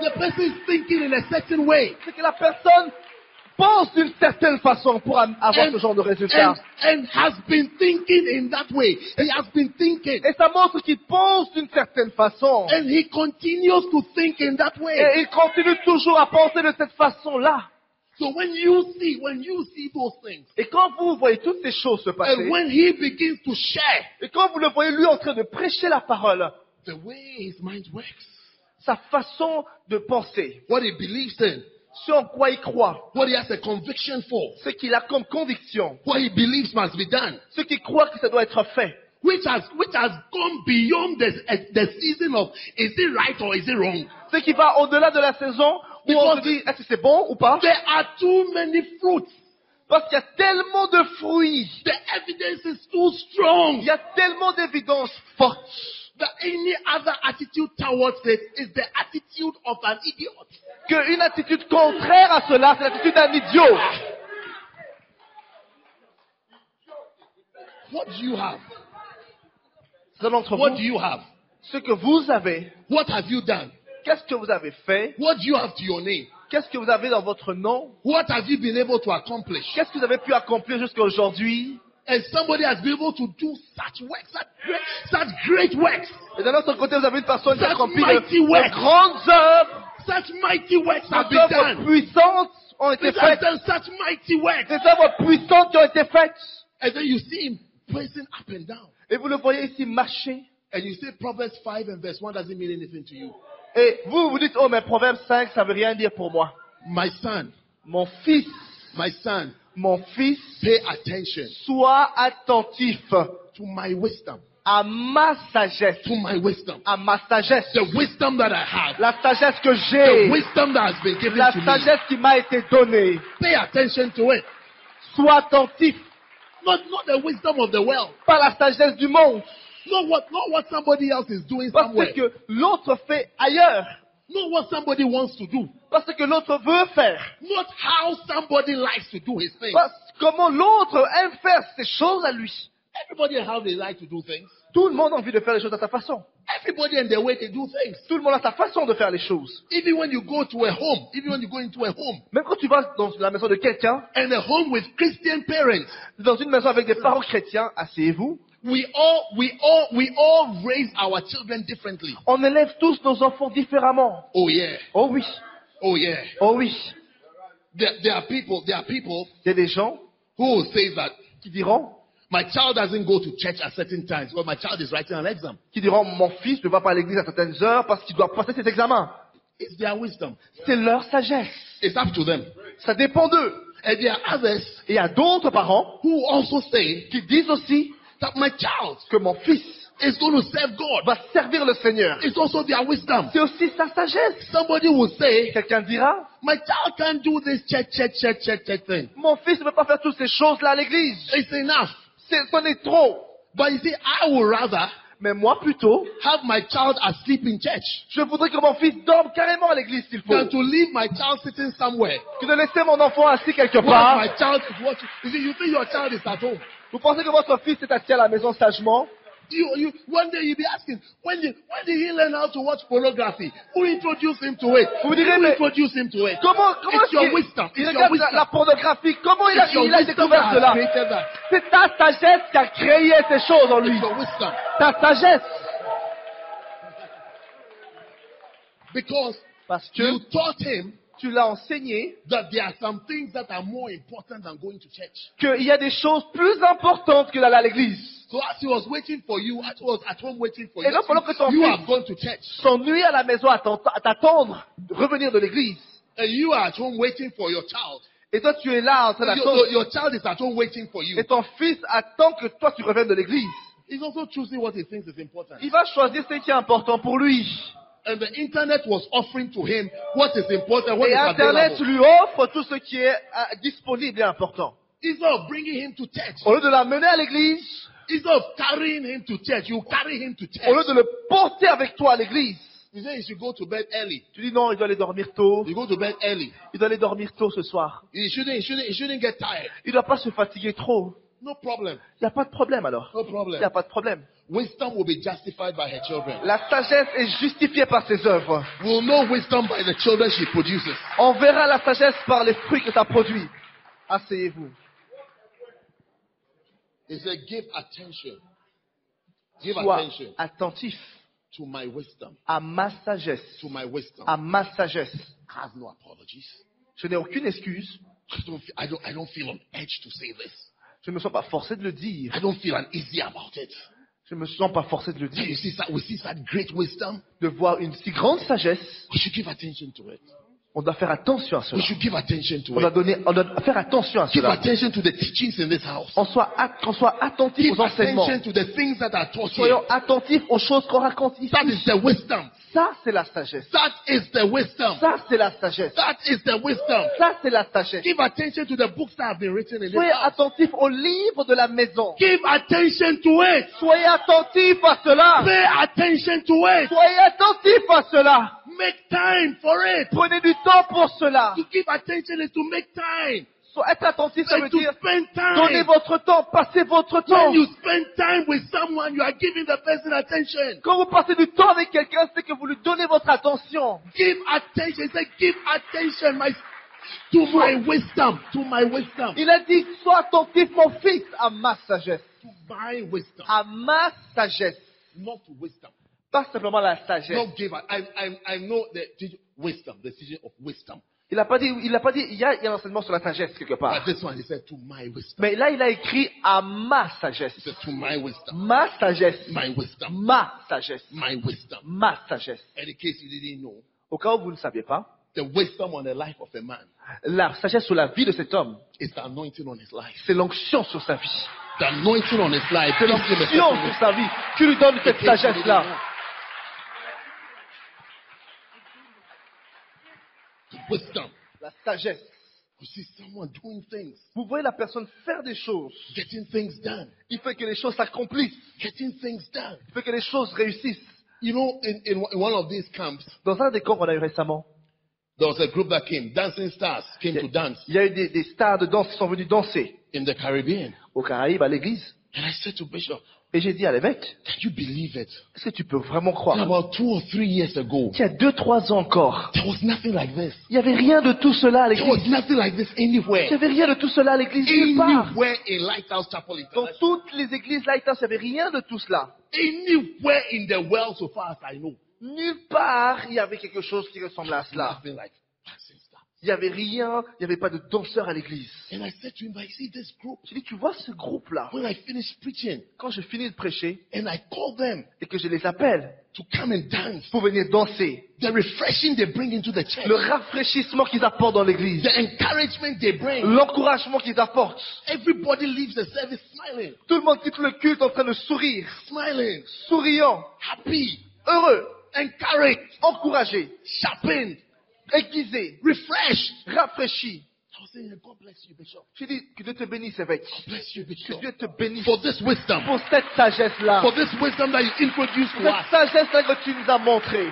The person is thinking in a certain way. C'est que la personne pense d'une certaine façon pour avoir ce genre de résultat. And has been thinking in that way. He has been thinking. Et ça montre qu'il pense d'une certaine façon. And he continues to think in that way. Et il continue toujours à penser de cette façon-là. So when you see those things, Et quand vous voyez toutes ces choses se passer, and when he begins to share et quand vous le voyez lui en train de prêcher la parole, the way his mind works, sa façon de penser, what he believes in, ce en quoi il croit, what he has a conviction for, ce qu'il a comme conviction, what he believes must be done, ce qu'il croit que ça doit être fait, which has gone beyond the season of is it right or is it wrong? ce qui va au-delà de la saison où on se Because dit, est-ce que c'est bon ou pas? there are too many fruits. Parce qu'il y a tellement de fruits. The evidence is too strong. Il y a tellement d'évidences fortes. That any other attitude towards it is the attitude of an idiot. Qu'une attitude contraire à cela, c'est l'attitude d'un idiot. What do you have? Certains d'entre What do vous, you have? ce que vous avez, What have you done? qu'est-ce que vous avez fait? What do you have to your name? Qu'est-ce que vous avez dans votre nom? What have you been able to accomplish? Qu'est-ce que vous avez pu accomplir jusqu'à aujourd'hui? And somebody has been able to do such works, such great works, Et d'un autre côté, vous avez une personne qui a Such accompli mighty de works. grandes œuvres. such mighty works have Des been œuvres done. puissantes ont été It has faites. done such mighty works. Des œuvres puissantes qui ont été faites. And then you see him praising up and down. Et vous le voyez ici marcher. And you say Proverbs 5 and verse 1 doesn't mean anything to you. Et vous vous dites, oh, mais Proverbe 5, ça veut rien dire pour moi. My son, Mon fils, my son, mon fils, pay attention sois attentif to my wisdom. à ma sagesse. To my wisdom. À ma sagesse. The wisdom that I have. La sagesse que The j'ai. wisdom that has been given La to me. sagesse qui m'a été donnée. Pay attention to it. Sois attentif. Not the wisdom of the world. Pas la sagesse du monde. Not what somebody else is doing Parce somewhere. que l'autre fait ailleurs. Not what somebody wants to do. Parce que l'autre veut faire. Not how somebody likes to do his thing. Parce comment l'autre aime faire ses choses à lui. Everybody and how they like to do things. Tout le monde a envie de faire les choses à sa façon. Everybody and their way they do things. Tout le monde a sa façon de faire les choses. Even when you go to a home, even when you go into a home, Même quand tu vas dans la maison de quelqu'un, and a home with Christian parents, dans une maison avec des parents chrétiens, asseyez-vous. we all raise our children differently. On élève tous nos enfants différemment. Oh yeah. Oh oui. Oh yeah. Oh oui. There are people Il y a des gens who will say that qui diront, my child doesn't go to church at certain times because my child is writing an exam. mon fils ne va pas à l'église à certaines heures parce qu'il doit passer ses examens. It's their wisdom. C'est leur sagesse. It's up to them. Ça dépend d'eux. And there are others Et il y a d'autres parents who also say qui disent aussi that my child que mon fils is going to serve God. va servir le Seigneur. It's also their wisdom. C'est aussi sa sagesse. Somebody will say, Quelqu'un dira, my child can't do this church thing. mon fils ne peut pas faire toutes ces choses-là à l'église. It's enough. C'en est trop. But you see, I would rather Mais moi plutôt, have my child asleep in church je voudrais que mon fils dorme carrément à l'église s'il faut. than to leave my child sitting somewhere Que de laisser mon enfant assis quelque while part. my child is watching. You see, you think your child is at home. Vous pensez que votre fils est assis à la maison sagement? One day you'll be asking, when did he learn how to watch pornography? Who introduced him to it? Vous direz, Who mais introduced him to it? comment It's your wisdom. il It's your regarde wisdom. la pornographie? Comment il It's your a wisdom découvert that has cela? created that. C'est ta sagesse qui a créé ces choses en lui. It's your wisdom. Ta sagesse. Because Parce que you taught him tu l'as enseigné that there are some things that are more important than going to church. qu'il y a des choses plus importantes que d'aller à l'église. So as he was waiting for you, as he was at home waiting for Et donc, pendant que ton you fils have gone to church. s'ennuie à la maison à t'attendre de revenir de l'église. And you are at home waiting for your child. Et toi, tu es là en train d'attendre. Your child is at home waiting for you. Et ton fils attend que toi, tu reviennes de l'église. He's also choosing what he thinks is important. Il va choisir ce qui est important pour lui. And the internet was offering to him what is important, what Et is Internet available. lui offre tout ce qui est disponible et important. Instead of bringing him to church, Au lieu de l'amener à l'église, instead of carrying him to church, you carry him to au lieu church. de le porter avec toi à l'église, You say he should go to bed early. tu dis non, il doit aller dormir tôt. You go to bed early. Il doit aller dormir tôt ce soir. He shouldn't get tired. Il ne doit pas se fatiguer trop. No problem. Il n'y a pas de problème alors. No Il n'y problem. a pas de problème. Wisdom will be justified by her children. La sagesse est justifiée par ses œuvres. We'll know wisdom by the children she produces. On verra la sagesse par les fruits que ça produit. Asseyez-vous. He said, give attention. Give Sois attention attentif to my wisdom. à ma sagesse. To my wisdom. À ma sagesse. I have no apologies. Je n'ai aucune excuse. I don't feel on edge to say this. Je ne me sens pas forcé de le dire. I don't feel uneasy about it. Je ne me sens pas forcé de le You dire. see that, we see that great wisdom. De voir une si grande sagesse, We should give attention to it. on doit faire attention à We cela. should give attention to On doit, it. on doit faire attention à Give cela. attention to the teachings in this house. Qu'on soit attentif Give aux enseignements. attention to the things that are taught here. Soyons attentifs aux choses qu'on raconte ici. That is the wisdom. Ça, c'est la sagesse. That is the wisdom. Ça, c'est la sagesse. That is the wisdom. Ça, c'est la sagesse. Give attention to the books that have been written in this Soyez house. attentifs aux livres de la maison. Give attention to it. Soyez attentifs à cela. Pay attention to it. Soyez attentifs à cela. Make time for it. Prenez du temps pour cela. To give attention is to make time. Être attentif, ça veut And to dire spend donnez time. votre temps, passez votre temps. When you spend time with someone, you are giving the person attention. Quand vous passez du temps avec quelqu'un, c'est que vous lui donnez votre attention. Give attention. He said, give attention to my wisdom. To my wisdom. Il a dit, sois attentif, mon fils, à ma sagesse. To my wisdom. À ma sagesse. Not to wisdom. Pas simplement la sagesse. Not give. I know the wisdom, the decision of wisdom. Il n'a pas dit, il y a un enseignement sur la sagesse quelque part. But this one, he said, to my wisdom. Mais là, il a écrit à ma sagesse. He said, to my wisdom. Ma sagesse. My wisdom. Ma sagesse. My wisdom. Ma sagesse. And in case you didn't know, Au cas où vous ne saviez pas, the wisdom on the life of a man la sagesse sur la vie de cet homme, is the anointing on his life. c'est l'onction sur sa vie. The anointing on his life. C'est l'onction sur sa vie. Tu lui donnes cette sagesse-là. Wisdom. La sagesse. You see someone doing things, Vous voyez la personne faire des choses. getting things done, Il fait que les choses s'accomplissent. getting things done. Il fait que les choses réussissent. You know, in one of these camps, Dans un des camps qu'on a eu récemment, there was a group that came, dancing stars came to dance il y a eu des stars de danse qui sont venus danser in the Caribbean. aux Caraïbes, à l'église. And I said to Bishop, Et j'ai dit à l'évêque, can you believe it? est-ce que tu peux vraiment And croire about 2 or 3 years ago, qu'il y a 2-3 ans encore, there was nothing like this. il n'y avait rien de tout cela à There was l'église. nothing like this Il n'y anywhere. avait rien de tout cela à l'église nulle part. Anywhere in Lighthouse Chapel Dans International. toutes les églises Lighthouse, il n'y avait rien de tout cela. Anywhere in the world, so far as I know. Nulle part, il y avait quelque chose qui ressemblait à cela. Nothing like dancing stars. Il n'y avait rien, il n'y avait pas de danseurs à l'église. And I said to him, I see this group. J'ai dit, tu vois ce groupe-là, When I finished preaching, quand je finis de prêcher and I call them et que je les appelle to come and dance, pour venir danser, the refreshing they bring into the church, le rafraîchissement qu'ils apportent dans l'église, the encouragement they bring, l'encouragement qu'ils apportent, everybody leaves the service smiling, tout le monde quitte le culte en train de sourire, smiling, souriant, happy, heureux, encouraged, encouragé, sharpened, aiguisé, refreshed. rafraîchi. I was saying, God bless you, Bishop. J'ai dit, que Dieu te bénisse, évêque. Bless you, Que Bishop. Dieu te bénisse For this wisdom. pour cette sagesse-là. For this wisdom that you introduced to Cette us. sagesse-là que tu nous as montrée.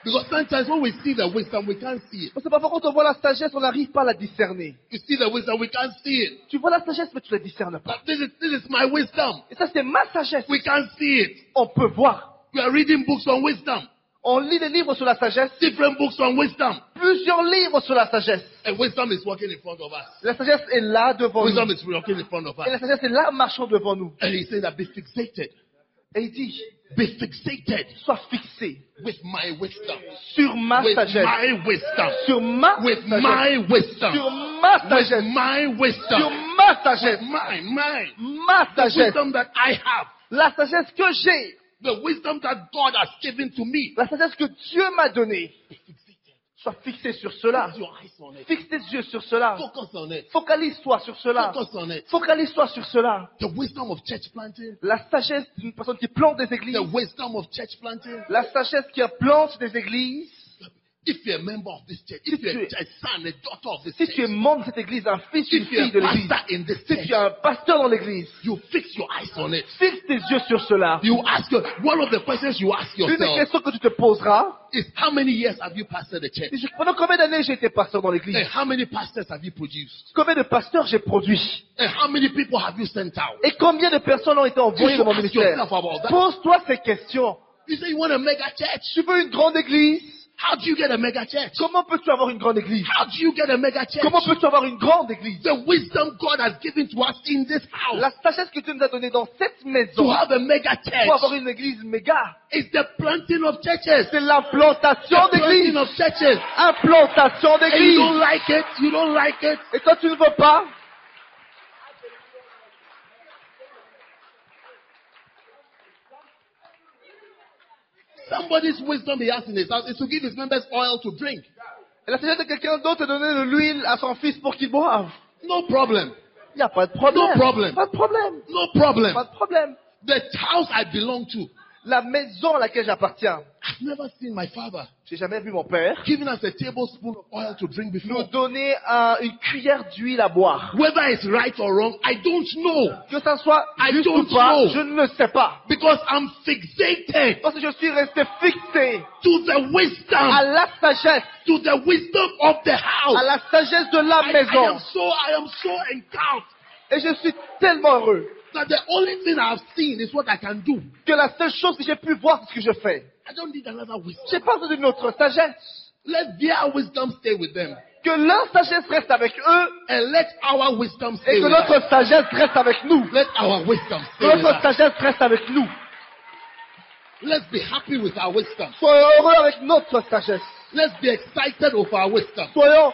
Because sometimes when we see the wisdom, we can't see it. Parce que parfois quand on voit la sagesse, on n'arrive pas à la discerner. You see the wisdom, we can't see it. Tu vois la sagesse, mais tu la discernes pas. But this is my wisdom. Et ça, c'est ma sagesse. We can't see it. On peut voir. We are reading books on wisdom. On lit des livres sur la sagesse, Different books on wisdom. plusieurs livres sur la sagesse. And wisdom is walking in front of us. La sagesse est là devant Wisdom nous. is walking in front of Et la us. sagesse est là marchant devant nous. And he said that be fixated. Et il dit, Be fixated sois fixé with my wisdom. sur ma With sagesse. my wisdom. Sur ma With sagesse. my wisdom. Sur ma With sagesse. my Sur wisdom. ma With sagesse. mine. Ma The sagesse. wisdom that I have. La sagesse que j'ai. The wisdom that God has given to me. La sagesse que Dieu m'a donnée. Be fixated. Sois fixé sur cela. Fix your eyes on it. Fixe tes yeux sur cela. Focus on it. Focalise-toi sur cela. Focus on it. Focalise-toi sur cela. The wisdom of church planting. La sagesse d'une personne qui plante des églises. The wisdom of church planting. La sagesse qui plante des églises. If you're a member of this church, if you're a son, a daughter of this Si tu es church, membre de cette église, un fils, une if you're fille de a l'église. pastor in this Si tu church, es un pasteur dans l'église. you fix your eyes on it. Fixe tes yeux sur cela. You ask one of the questions you ask Une des yourself questions que tu te poseras. is how many years have you pastored the church? Pendant combien d'années j'ai été pasteur dans l'église? And how many pastors have you produced? Combien de pasteurs j'ai produit? And how many people have you sent out? Et combien de personnes ont été envoyées de mon Ask ministère? yourself about that. Pose-toi ces questions. You say you want a mega church. Tu veux une grande église? How do you get a mega church? Comment peux-tu avoir une grande église? How do you get a mega church? Comment peux-tu avoir une grande église? The wisdom God has given to us in this house La sagesse que Dieu nous a donnée dans cette to maison have a mega pour avoir church une église méga, is the planting of churches. c'est l'implantation The planting d'église. of churches. Implantation And you d'église. don't like it. You don't like it. Et toi, tu ne veux pas? Somebody's wisdom he has in his house is to give his members oil to drink. Et la sagesse de quelqu'un d'autre est de donner de l'huile à son fils pour qu'il boive. No problem. Il n'y a pas de problème. No problem. Pas de problème. No problem. Pas de problème. The house I belong to, la maison à laquelle j'appartiens. I've never seen my father J'ai jamais vu mon père giving us a tablespoon of oil to drink nous before. donner une cuillère d'huile à boire. Whether it's right or wrong, I don't know. Que ça soit I juste don't ou pas, know. je ne le sais pas. Because I'm fixated Parce que je suis resté fixé to the wisdom, à la sagesse, to the wisdom of the house. à la sagesse de la I maison. am so encounters Et je suis tellement heureux that the only thing I've seen is what I can do. que la seule chose que j'ai pu voir, c'est ce que je fais. I don't need another wisdom. J'ai pas besoin d'une autre sagesse. Let their wisdom stay with them. Que leur sagesse reste avec eux And let our wisdom stay et que with notre us. sagesse reste avec nous. Let our wisdom Que stay with notre us. sagesse reste avec nous. Let's be happy with our wisdom. Soyons heureux avec notre sagesse. Let's be excited of our wisdom. Soyons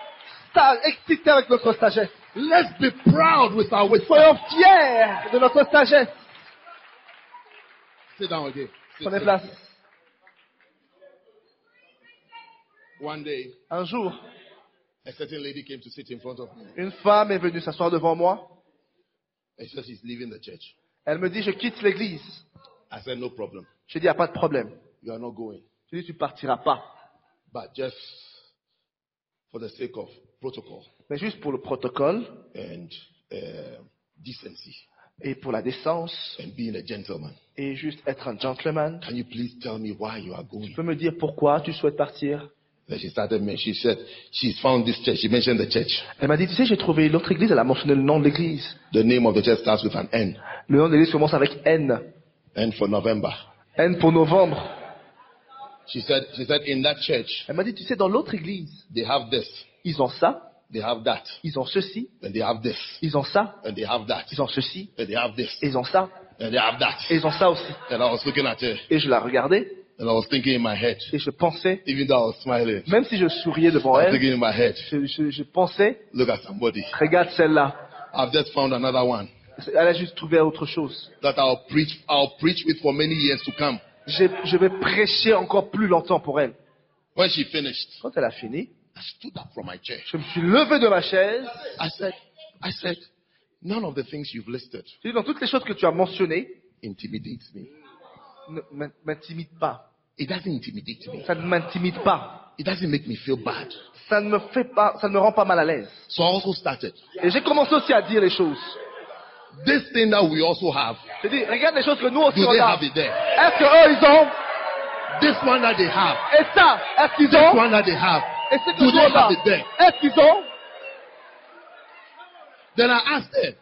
excités avec notre sagesse. Let's be proud with our wisdom. Soyons fiers de notre sagesse. Sit down again. Sit Prenez down. place. One day, Un jour, a certain lady came to sit in front of me. une femme est venue s'asseoir devant moi. And she said she's leaving the church. Elle me dit, je quitte l'église. I said, no problem. J'ai dit, il n'y a pas de problème. You are not going. J'ai dit, tu partiras pas. But just for the sake of protocol Mais juste pour le protocole and decency et pour la décence and being a gentleman, et juste être un gentleman. can you please tell me why you are going? Tu peux me dire pourquoi tu souhaites partir? Then she started, she said, she's found this church. She mentioned the church. Elle m'a dit, tu sais, j'ai trouvé l'autre église. Elle a mentionné le nom de l'église. The name of the church starts with an N. Le nom de l'église commence avec N. N for November. N pour novembre. She said, in that church, Elle m'a dit, tu sais, dans l'autre église, they have this, ils ont ça, they have that, ils ont ceci, and they have this, ils ont ça, and they have that, ils ont ceci, and they have this, ils ont ça, and they have that. et ils ont ça aussi. And I was looking at her, Et je la regardais, and I was thinking in my head, et je pensais, even though I was smiling, même si je souriais devant I was elle, thinking in my head, je pensais, look at somebody. regarde celle-là. I've just found another one Elle a juste trouvé autre chose. that I'll preach with for many years to come. Je vais prêcher encore plus longtemps pour elle. When she finished, Quand elle a fini, I stood up from my chair. je me suis levé de ma chaise. I said, none of the things you've listed J'ai dit, dans toutes les choses que tu as mentionnées, intimidates me. ne m'intimide pas. It doesn't intimidate me. Ça ne m'intimide pas. It doesn't make me feel bad. Ça ne me rend pas mal à l'aise. So I also started. Et j'ai commencé aussi à dire les choses. This thing that we also have, J'ai dit, regarde les choses que nous aussi do on they a. have it there? Est-ce que eux ils ont? This one that they have, Et ça, est-ce qu'ils this ont? one that they have, Et ce que do nous they on a? have it there? Est-ce qu'ils ont? Then I asked her,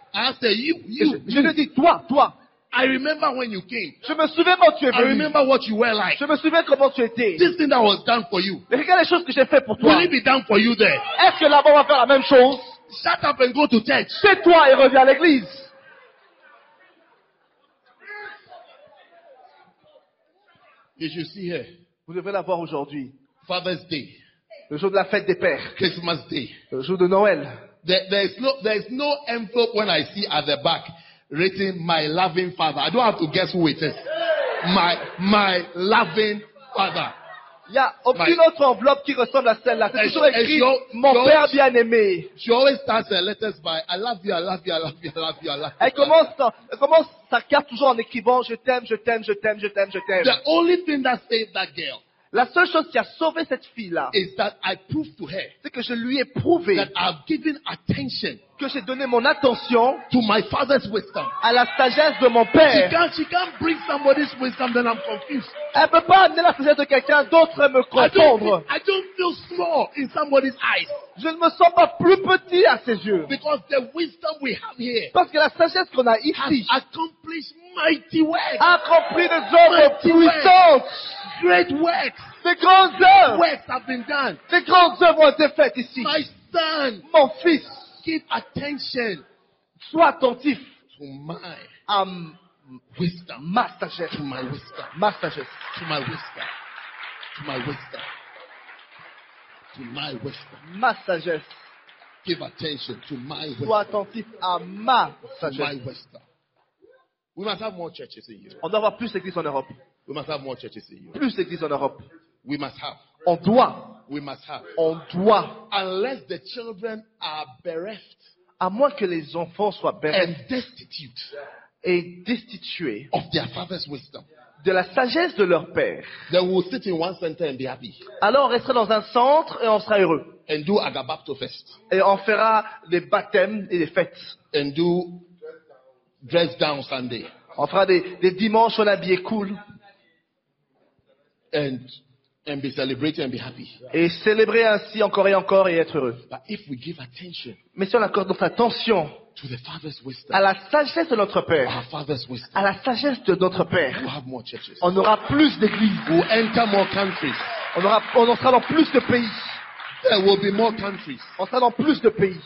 Je lui ai dit, toi. I remember when you came. Je me souviens quand tu es I venu. remember what you were like. Je me souviens comment tu étais. This thing that was done for you, Mais regarde les choses que j'ai fait pour toi. will it be done for you there? Est-ce que là-bas on va faire la même chose? Shut up and go to church. Tais-toi et reviens à l'église. You should see here. Vous devez la voir aujourd'hui. Father's Day, Le jour de la fête des pères. Christmas Day. Le jour de Noël. There is no envelope when I see at the back written my loving father. I don't have to guess who it is. My loving father. Il n'y a aucune autre enveloppe qui ressemble à celle-là. C'est toujours écrit mon père bien-aimé. She always starts her letters by I love you, I love you, I love you, I love you, I love you. Elle commence sa carte toujours en écrivant je t'aime, je t'aime, je t'aime, je t'aime, je t'aime. The only thing that saved that girl La seule chose qui a sauvé cette fille-là, is that I proved to her c'est que je lui ai prouvé that I've given attention que j'ai donné mon attention to my father's wisdom. à la sagesse de mon She père. can't bring somebody's wisdom, then I'm confused. Elle ne peut pas amener la sagesse de quelqu'un d'autre et me confondre. I don't feel small in somebody's eyes Je ne me sens pas plus petit à ses yeux. because the wisdom we have here Parce que la sagesse qu'on a has ici accomplished mighty works, accomplit des œuvres puissantes. great works. Des grandes œuvres. Works have been done. Des grandes œuvres ont été faites ici. My son, Mon fils, give attention sois attentif to my à wisdom, ma sagesse. to my wisdom, Ma sagesse. to my wisdom, to my wisdom, to my wisdom. Ma sagesse. Give attention to my Sois wisdom, attentif à ma to my sagesse. wisdom. We must have more churches in Europe. On doit avoir plus d'églises en Europe. We must have more churches in Europe. Plus d'églises en Europe. We must have. On doit. We must have. On doit. Unless the children are bereft À moins que les enfants soient bereft and destitute et destitués of their father's wisdom, de la sagesse de leur père. then we'll sit in one center and be happy. Alors on restera dans un centre et on sera heureux. And do Agabapto Fest. Et on fera des baptêmes et des fêtes. And do Dress Down Sunday. On fera des dimanches où on est habillé cool. And be celebrating and be happy. Et célébrer ainsi encore et être heureux. But if we give attention Mais si on accorde notre attention to the Father's wisdom, à la sagesse de notre Père, our Father's wisdom, à la sagesse de notre Père, we'll have more churches. on aura plus d'églises. We'll enter more countries. On en sera dans plus de pays. There will be more countries. On sera dans plus de pays.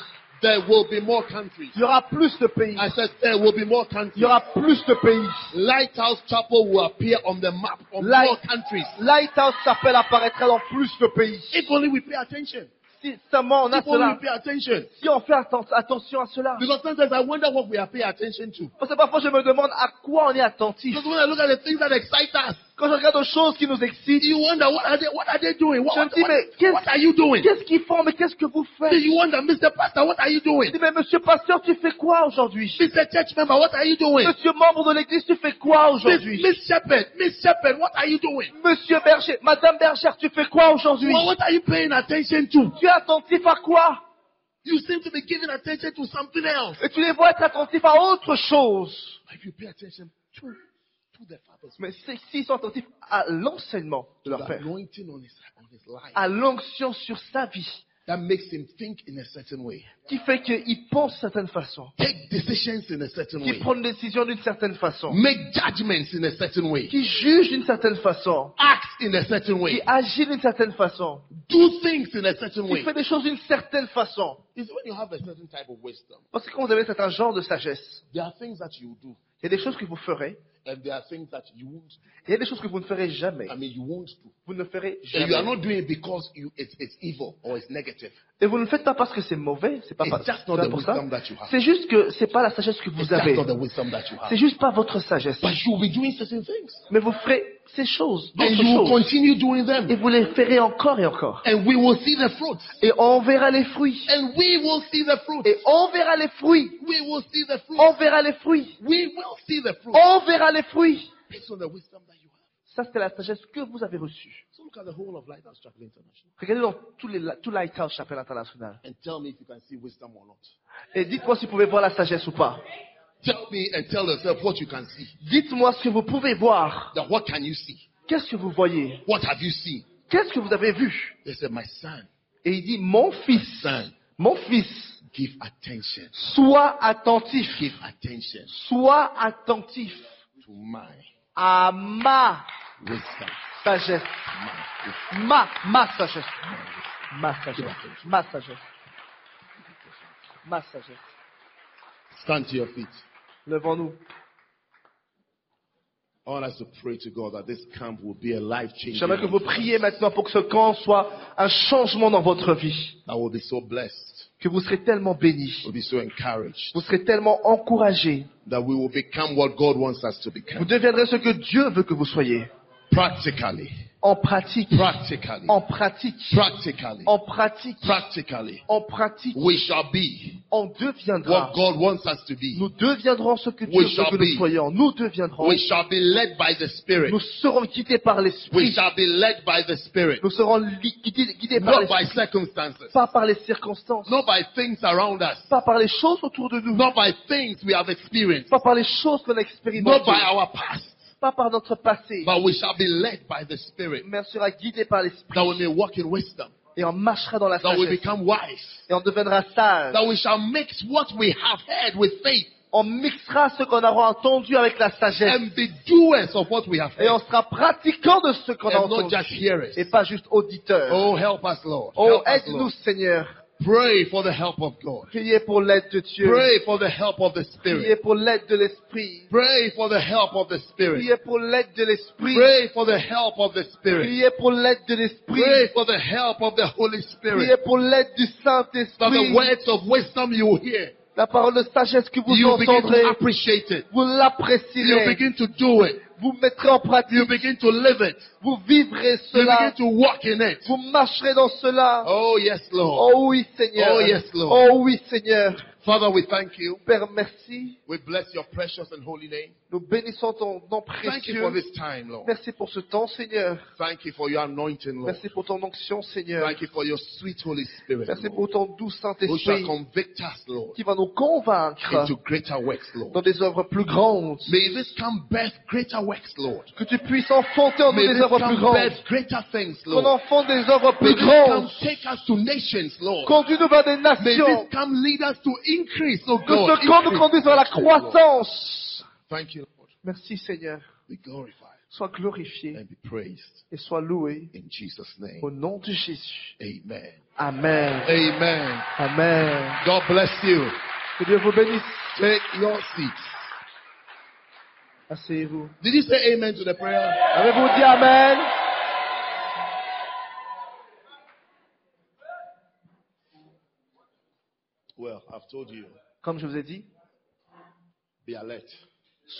There will be more countries. Il y aura plus de pays. I said there will be more Il countries. y aura plus de pays. Lighthouse Chapel will appear on the map of Light- more countries. Lighthouse Chapel apparaîtra dans plus de pays. If only we pay attention. Si seulement on a If only we cela, pay attention. si on fait attention à cela. Because sometimes I wonder what we are paying attention to. Parce que parfois je me demande à quoi on est attentif. Because when I look at the things that excite us, Quand je regarde aux choses qui nous excitent, you wonder what are they doing? je me dis mais What are you doing? qu'est-ce qu'ils font, mais qu'est-ce que vous faites? You wonder, Mr. Pastor, what are you Je doing? dis mais monsieur pasteur, tu fais quoi aujourd'hui? Mr. Church member, what are you doing? Monsieur membre de l'église, tu fais quoi aujourd'hui? Miss Shepherd, what are you doing? Monsieur berger, madame bergère, tu fais quoi aujourd'hui? Well, what are you paying attention to? Tu es attentif à quoi? You seem to be giving attention to something else. Et tu les vois être attentifs à autre chose. If you pay attention to the Father's Mais s'ils sont attentifs à l'enseignement de leur the Père, anointing on his life, à l'onction sur sa vie, that makes him think in a certain way, qui fait qu'il pense d'une certaine façon, take decisions in a certain qui way, prend une décision d'une certaine façon, make judgments in a certain way, qui juge d'une certaine façon, act in a certain qui way, agit d'une certaine façon, do things in a certain qui way. fait des choses d'une certaine façon. It's when you have a certain type of wisdom, Parce que quand vous avez un certain genre de sagesse, there are things that you do, il y a des choses que vous ferez, and there are things that you won't do. et il y a des choses que vous ne ferez jamais. You won't do. Vous ne le ferez And you are jamais. not doing it because it's evil or it's negative. Et vous ne le faites pas parce que c'est mauvais, c'est pas It's just c'est not pas the pour ça. wisdom that you have. C'est juste que c'est pas la sagesse que It's vous just avez. not the wisdom that you C'est have. juste pas votre sagesse. But you will be doing certain things. Mais vous ferez ces choses, And d'autres you will choses. continue doing Et them. vous les ferez encore et encore. And we will see the fruits. Et on verra les fruits. And we will see the fruits. Et on verra les fruits. We will see the fruits. On verra les fruits. We will see the fruits. On verra les fruits. Based on the wisdom that you have. Ça, c'est la sagesse que vous avez reçue. So look at the whole of Lighthouse Chapel International. Regardez dans tout Lighthouse Chapel International. And tell me if you can see wisdom or not. Et dites-moi si vous pouvez voir la sagesse ou pas. Tell me and tell yourself what you can see. Dites-moi ce que vous pouvez voir. Then what can you see? Qu'est-ce que vous voyez? What have you seen? Qu'est-ce que vous avez vu? They said, my son, Et il dit, mon fils, give attention. sois attentif. Give attention Sois attentif to my à ma wisdom. sagesse. My wisdom. Ma sagesse. Ma sagesse. Ma sagesse. Ma sagesse. Stand to your feet. Levons-nous. I want us to pray to God that this camp will be a life-changing J'aimerais que one vous for priez us, maintenant pour que ce camp soit un changement dans votre vie. that will be so blessed, Que vous serez tellement bénis. will be so encouraged, Vous serez tellement encouragés. that we will become what God wants us to Vous become. deviendrez ce que Dieu veut que vous soyez. Practically. En pratique. Practically. En pratique. Practically. En pratique. Practically. En pratique. We shall be On deviendra. what God wants us to be. Nous deviendrons ce que Dieu We veut shall que be. nous soyons. Nous deviendrons. We shall be led by the Spirit. Nous serons guidés par We l'Esprit. shall be led by the Spirit. Nous serons guidés par Not by l'Esprit. circumstances. Pas par les circonstances. Not by things around us. Pas par les choses autour de nous. Not by things we have experienced. Pas par les choses qu'on a Not expérimentées. by our past. Pas par notre passé. But we shall be led by the Spirit. Mais on sera guidé par l'Esprit. That we may walk in wisdom. Et on marchera dans la That we sagesse. become wise. Et on deviendra sage. That we shall mix what we have heard with faith. On mixera ce qu'on aura entendu avec la sagesse. And be doers of what we have Et on heard. sera pratiquants de ce qu'on a And not entendu. just hearers. Et pas juste auditeurs. Oh, help us, Lord. Oh, Help us, aide-nous, Lord. Seigneur. Pray for the help of God. Priez pour l'aide de Dieu. Pray for the help of the Priez Spirit. pour l'aide de l'Esprit. Pray for the help of the Spirit. Priez pour l'aide de l'Esprit. Pray for the help of the Spirit. Priez pour l'aide de l'Esprit. Pray for the help of the Holy Spirit. Priez pour l'aide du That the Saint-Esprit. words of wisdom you hear, La parole de sagesse que vous you begin entendrez, to appreciate it. vous You l'apprécierez. begin to do it. Vous mettrez en You pratique. begin to live it. Vous vivrez You cela. begin to walk in it. Vous marcherez dans cela. Oh, yes, Lord. Oh oui, Seigneur. Oh, yes, Lord. Oh oui, Seigneur. Father, we thank you. Père, merci. We bless your precious and holy name. Nous bénissons ton nom Thank you for précieux. this time, Lord. Merci pour ce temps, Seigneur. Thank you for your anointing, Lord. Merci pour ton onction, Seigneur. Thank you for your sweet Holy Spirit, Merci Lord, pour ton doux who shall Saint-Esprit convict us, Lord, qui va nous convaincre into greater works, dans Lord. des œuvres plus grandes. May this come birth greater works, Lord. Que tu puisses enfanter en nous May des this œuvres plus come grandes. birth greater things, Qu'on Lord. enfante des œuvres May plus this come grandes. take us to nations, Lord. Conduis-nous vers des May this nations. come lead us to increase, oh Que God. ce camp nous Increase. conduise vers la croissance. Thank you, Lord. Merci, Seigneur. Be glorified Sois glorifié and be praised et sois loué in Jesus' name. au nom de Jésus. Amen. Amen. Amen. Amen. God bless you. Que Dieu vous bénisse. Take your seats. Asseyez-vous. Did you say amen to the prayer? Avez-vous dit Amen? Well, I've told you. Comme je vous ai dit, Be alert.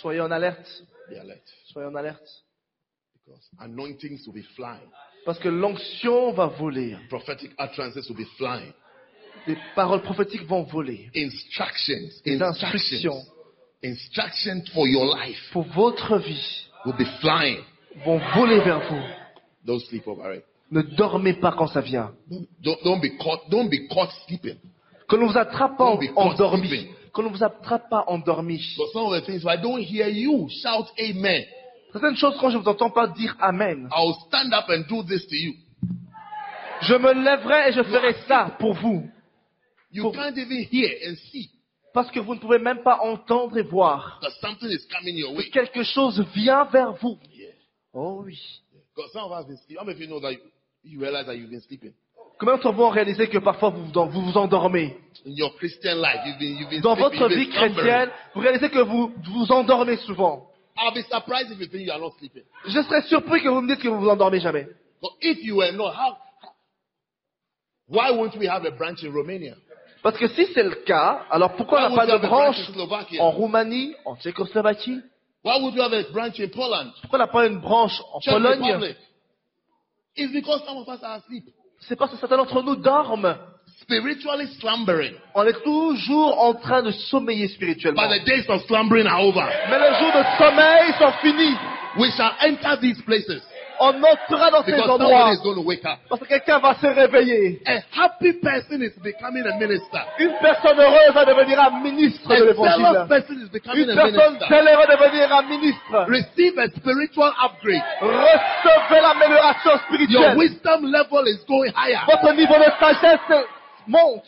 soyez en alerte. Be alert. Soyez en alerte. Because anointings will be flying. Parce que l'onction va voler. Prophetic utterances will be flying. Des paroles prophétiques vont voler. Instructions. Des instructions Instructions for your life pour votre vie will be flying. vont voler vers vous. Don't sleep over it. Ne dormez pas quand ça vient. Don't be caught sleeping. Que l'on vous attrape pas Don't be caught endormi. sleeping. Que l'on vous attrape pas endormi. So some of the things, if I don't hear you shout amen, Certaines choses, quand je ne vous entends pas dire Amen, I'll stand up and do this to you. je me lèverai et je ferai ça pour vous. You can't even hear and see Parce que vous ne pouvez même pas entendre et voir. that something is coming your way. Quelque chose vient vers vous. Yeah. Oh oui. Because some of us been sleeping. How many of you know that you realize that you've been sleeping? Combien d'entre vous ont réalisé que parfois vous endormez? In your Christian life, you've been Dans sleeping, votre you've vie been slumbering. chrétienne, vous réalisez que vous endormez souvent. I'll be surprised if you think you are not sleeping. Je serais surpris que vous me dites que vous vous endormez jamais. But if you were not, why won't we have a branch in Romania? Parce que si c'est le cas, alors pourquoi on n'a Why pas would de you have a branch branche in Slovakia? en Roumanie, en Tchécoslovaquie? Why would you have a branch in Poland? Pourquoi on n'a pas une branche en Czech Pologne? Republic? It's because some of us are asleep. C'est parce que certains d'entre nous dorment. Spiritually slumbering. On est toujours en train de sommeiller spirituellement. But the days of slumbering are over. Mais les jours de sommeil sont finis. We shall enter these places On entrera dans ces because endroits somebody is going to wake up. parce que quelqu'un va se réveiller. A happy person is becoming a minister. Une personne heureuse va devenir un ministre A de zealous l'évangile. person is becoming Une a personne minister. zélée va devenir un ministre. Receive a spiritual upgrade. Recevez l'amélioration Your spirituelle. wisdom level is going higher. Votre niveau de sagesse monte.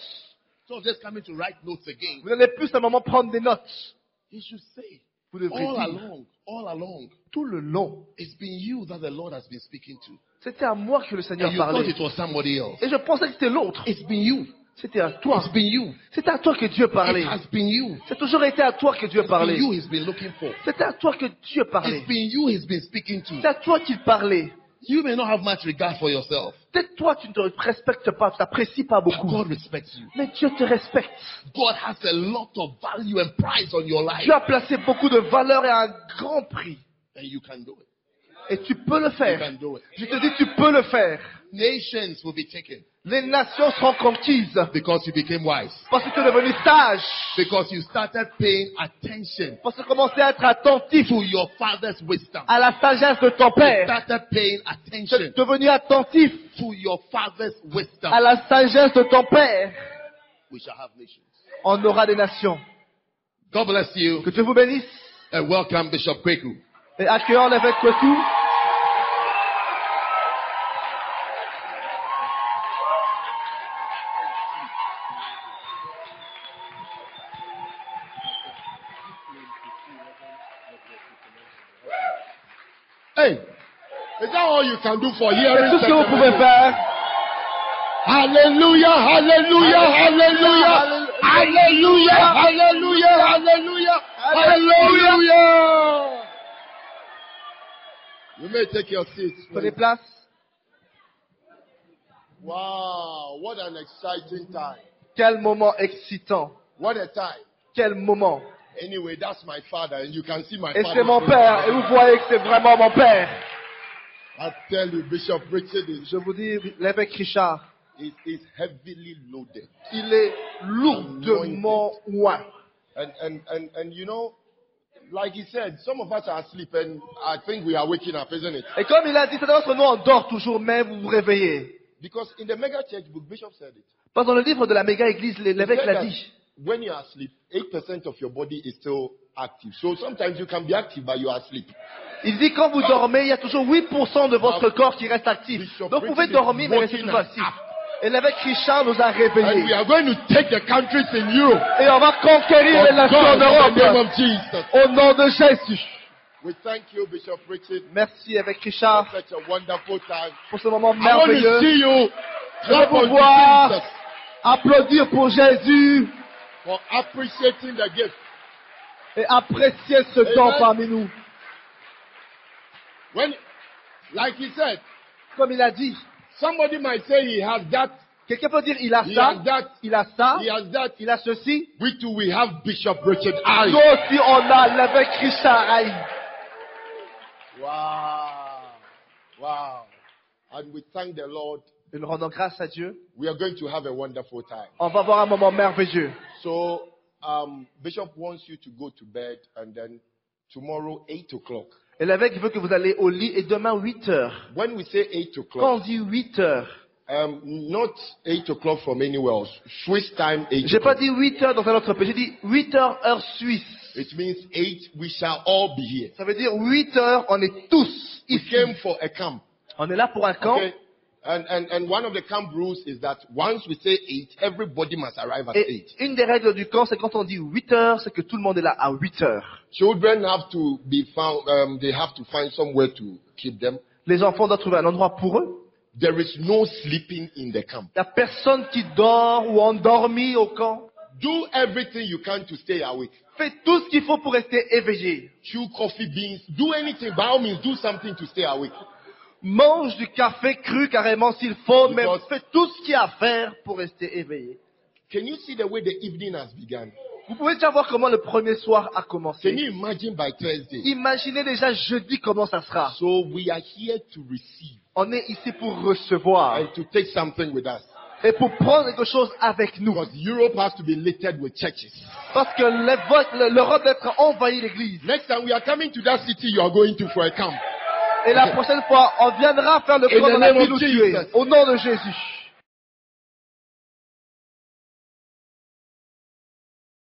So just coming to write notes again. Vous n'allez plus seulement prendre des notes. You should say, Vous devrez dire all along, tout le long. it's been you that the Lord has been speaking to. C'était à moi que le Seigneur And you thought parlait. it was somebody else. Et je pensais que c'était l'autre. It's been you. C'était à toi. It's been you. C'était à toi que Dieu It parlait. has been you. C'est toujours été à toi que Dieu It's been parlait. you he's been looking for. C'était à toi que Dieu parlait. It's been you he's been speaking to. C'est à toi qu'il parlait. You may not have much regard for yourself, Peut-être toi, tu ne te respectes pas, tu t'apprécies pas but beaucoup. God respects you. Mais Dieu te respecte. God has a lot of value and price on your life, Dieu a placé beaucoup de valeur et un grand prix. and you can do it. Et tu peux le You faire. can do it. Je te dis, tu peux le faire. Nations will be taken Les nations seront conquises because you became wise, parce que tu es devenu sage. because you started paying attention Parce que tu as commencé à être attentif to your father's wisdom. à la sagesse de ton You père. started paying Tu attention es devenu attentif to your father's wisdom. à la sagesse de ton père. We shall have nations. On aura des nations. God bless you, Que Dieu vous bénisse. and welcome Bishop Kweku. Et accueillons l'évêque Kweku. Hey, is that all you can do for C'est hearing? tout ce que vous pouvez faire. Hallelujah, hallelujah, hallelujah, hallelujah, hallelujah, hallelujah, hallelujah. You may take your seats. Prenez place. Wow, what an exciting time. Quel moment excitant. What a time. Quel moment. Anyway, that's my father, and you can see my Et father. c'est mon père. Et vous voyez que c'est vraiment mon père. I tell you, Bishop Richard is Je vous dis, l'évêque Richard, is heavily loaded. Il est lourdement oint. And you know, like he said, some of us are asleep and I think we are waking up, isn't it? Et comme il a dit, certains d'entre nous, on dort toujours, mais vous vous réveillez. Because in the mega church book, Bishop said it. Parce que dans le livre de la méga église, l'évêque He said l'a that dit. when you are asleep, 8% of your body is still active. So sometimes you can be active, but you are asleep. Il dit quand vous dormez, il y a toujours 8% de votre corps qui reste actif. Donc vous pouvez dormir, mais rester toujours actif. Et l'évêque Richard nous a And we réveillés. are going to take the countries in Europe. Et on va conquérir les nations en God, in the name Europe. of Jesus. Au nom de Jésus. We thank you, Bishop Richard, Merci évêque for Richard such a wonderful time. pour ce moment I want to merveilleux. see you Je veux clap vous unto voir Jesus applaudir pour Jésus for appreciating the gift. et apprécier ce don Amen. parmi nous. When, like he said, Comme il a dit, somebody might say he has that, quelqu'un peut dire il a he ça, has that, il a ça, he has that. il a ceci. We too, we have Bishop Richard I. Nous aussi on a l'évêque Richard Haï. Wow. Wow. And we thank the Lord. Et nous rendons grâce à Dieu. We are going to have a wonderful time. On va avoir un moment merveilleux. So, Bishop wants you to go to bed and then tomorrow 8 o'clock. Et l'évêque veut que vous allez au lit et demain 8 heures. When we say 8 Quand o'clock, on dit 8 heures, not 8 o'clock from anywhere else. Swiss time 8 j'ai pas o'clock. dit 8 heures dans un autre pays, j'ai dit 8 heures heure suisse. It means 8, we shall all be here. Ça veut dire 8 heures, on est tous We ici. came for a camp. On est là pour un camp. Okay? And one of the camp rules is that once we say 8, everybody must arrive at Et 8. une des règles du camp, c'est quand on dit 8 heures, c'est que tout le monde est là à 8 heures. Children have to be found, they have to find somewhere to keep them. Les enfants doivent trouver un endroit pour eux. There is no sleeping in the camp. Il n'y a personne qui dort ou endormi au camp. Do everything you can to stay awake. Fais tout ce qu'il faut pour rester éveillé. Chew coffee beans. Do anything. By all means, do something to stay awake. Mange du café cru carrément s'il faut, mais Because- fais tout ce qu'il y a à faire pour rester éveillé. Can you see the way the evening has begun? Vous pouvez déjà voir comment le premier soir a Can commencé. you imagine by Thursday? Imaginez déjà jeudi comment ça sera. So we are here to receive On est ici pour recevoir and to take something with us. et pour prendre quelque chose avec nous. Because Europe has to be littered with churches. Parce que l'Europe doit être envahie l'église. Next time we are coming to that city, you are going to for a camp. Et la prochaine fois, on viendra faire le In camp the dans la name of ville où tu es. Jesus. Au nom de Jésus.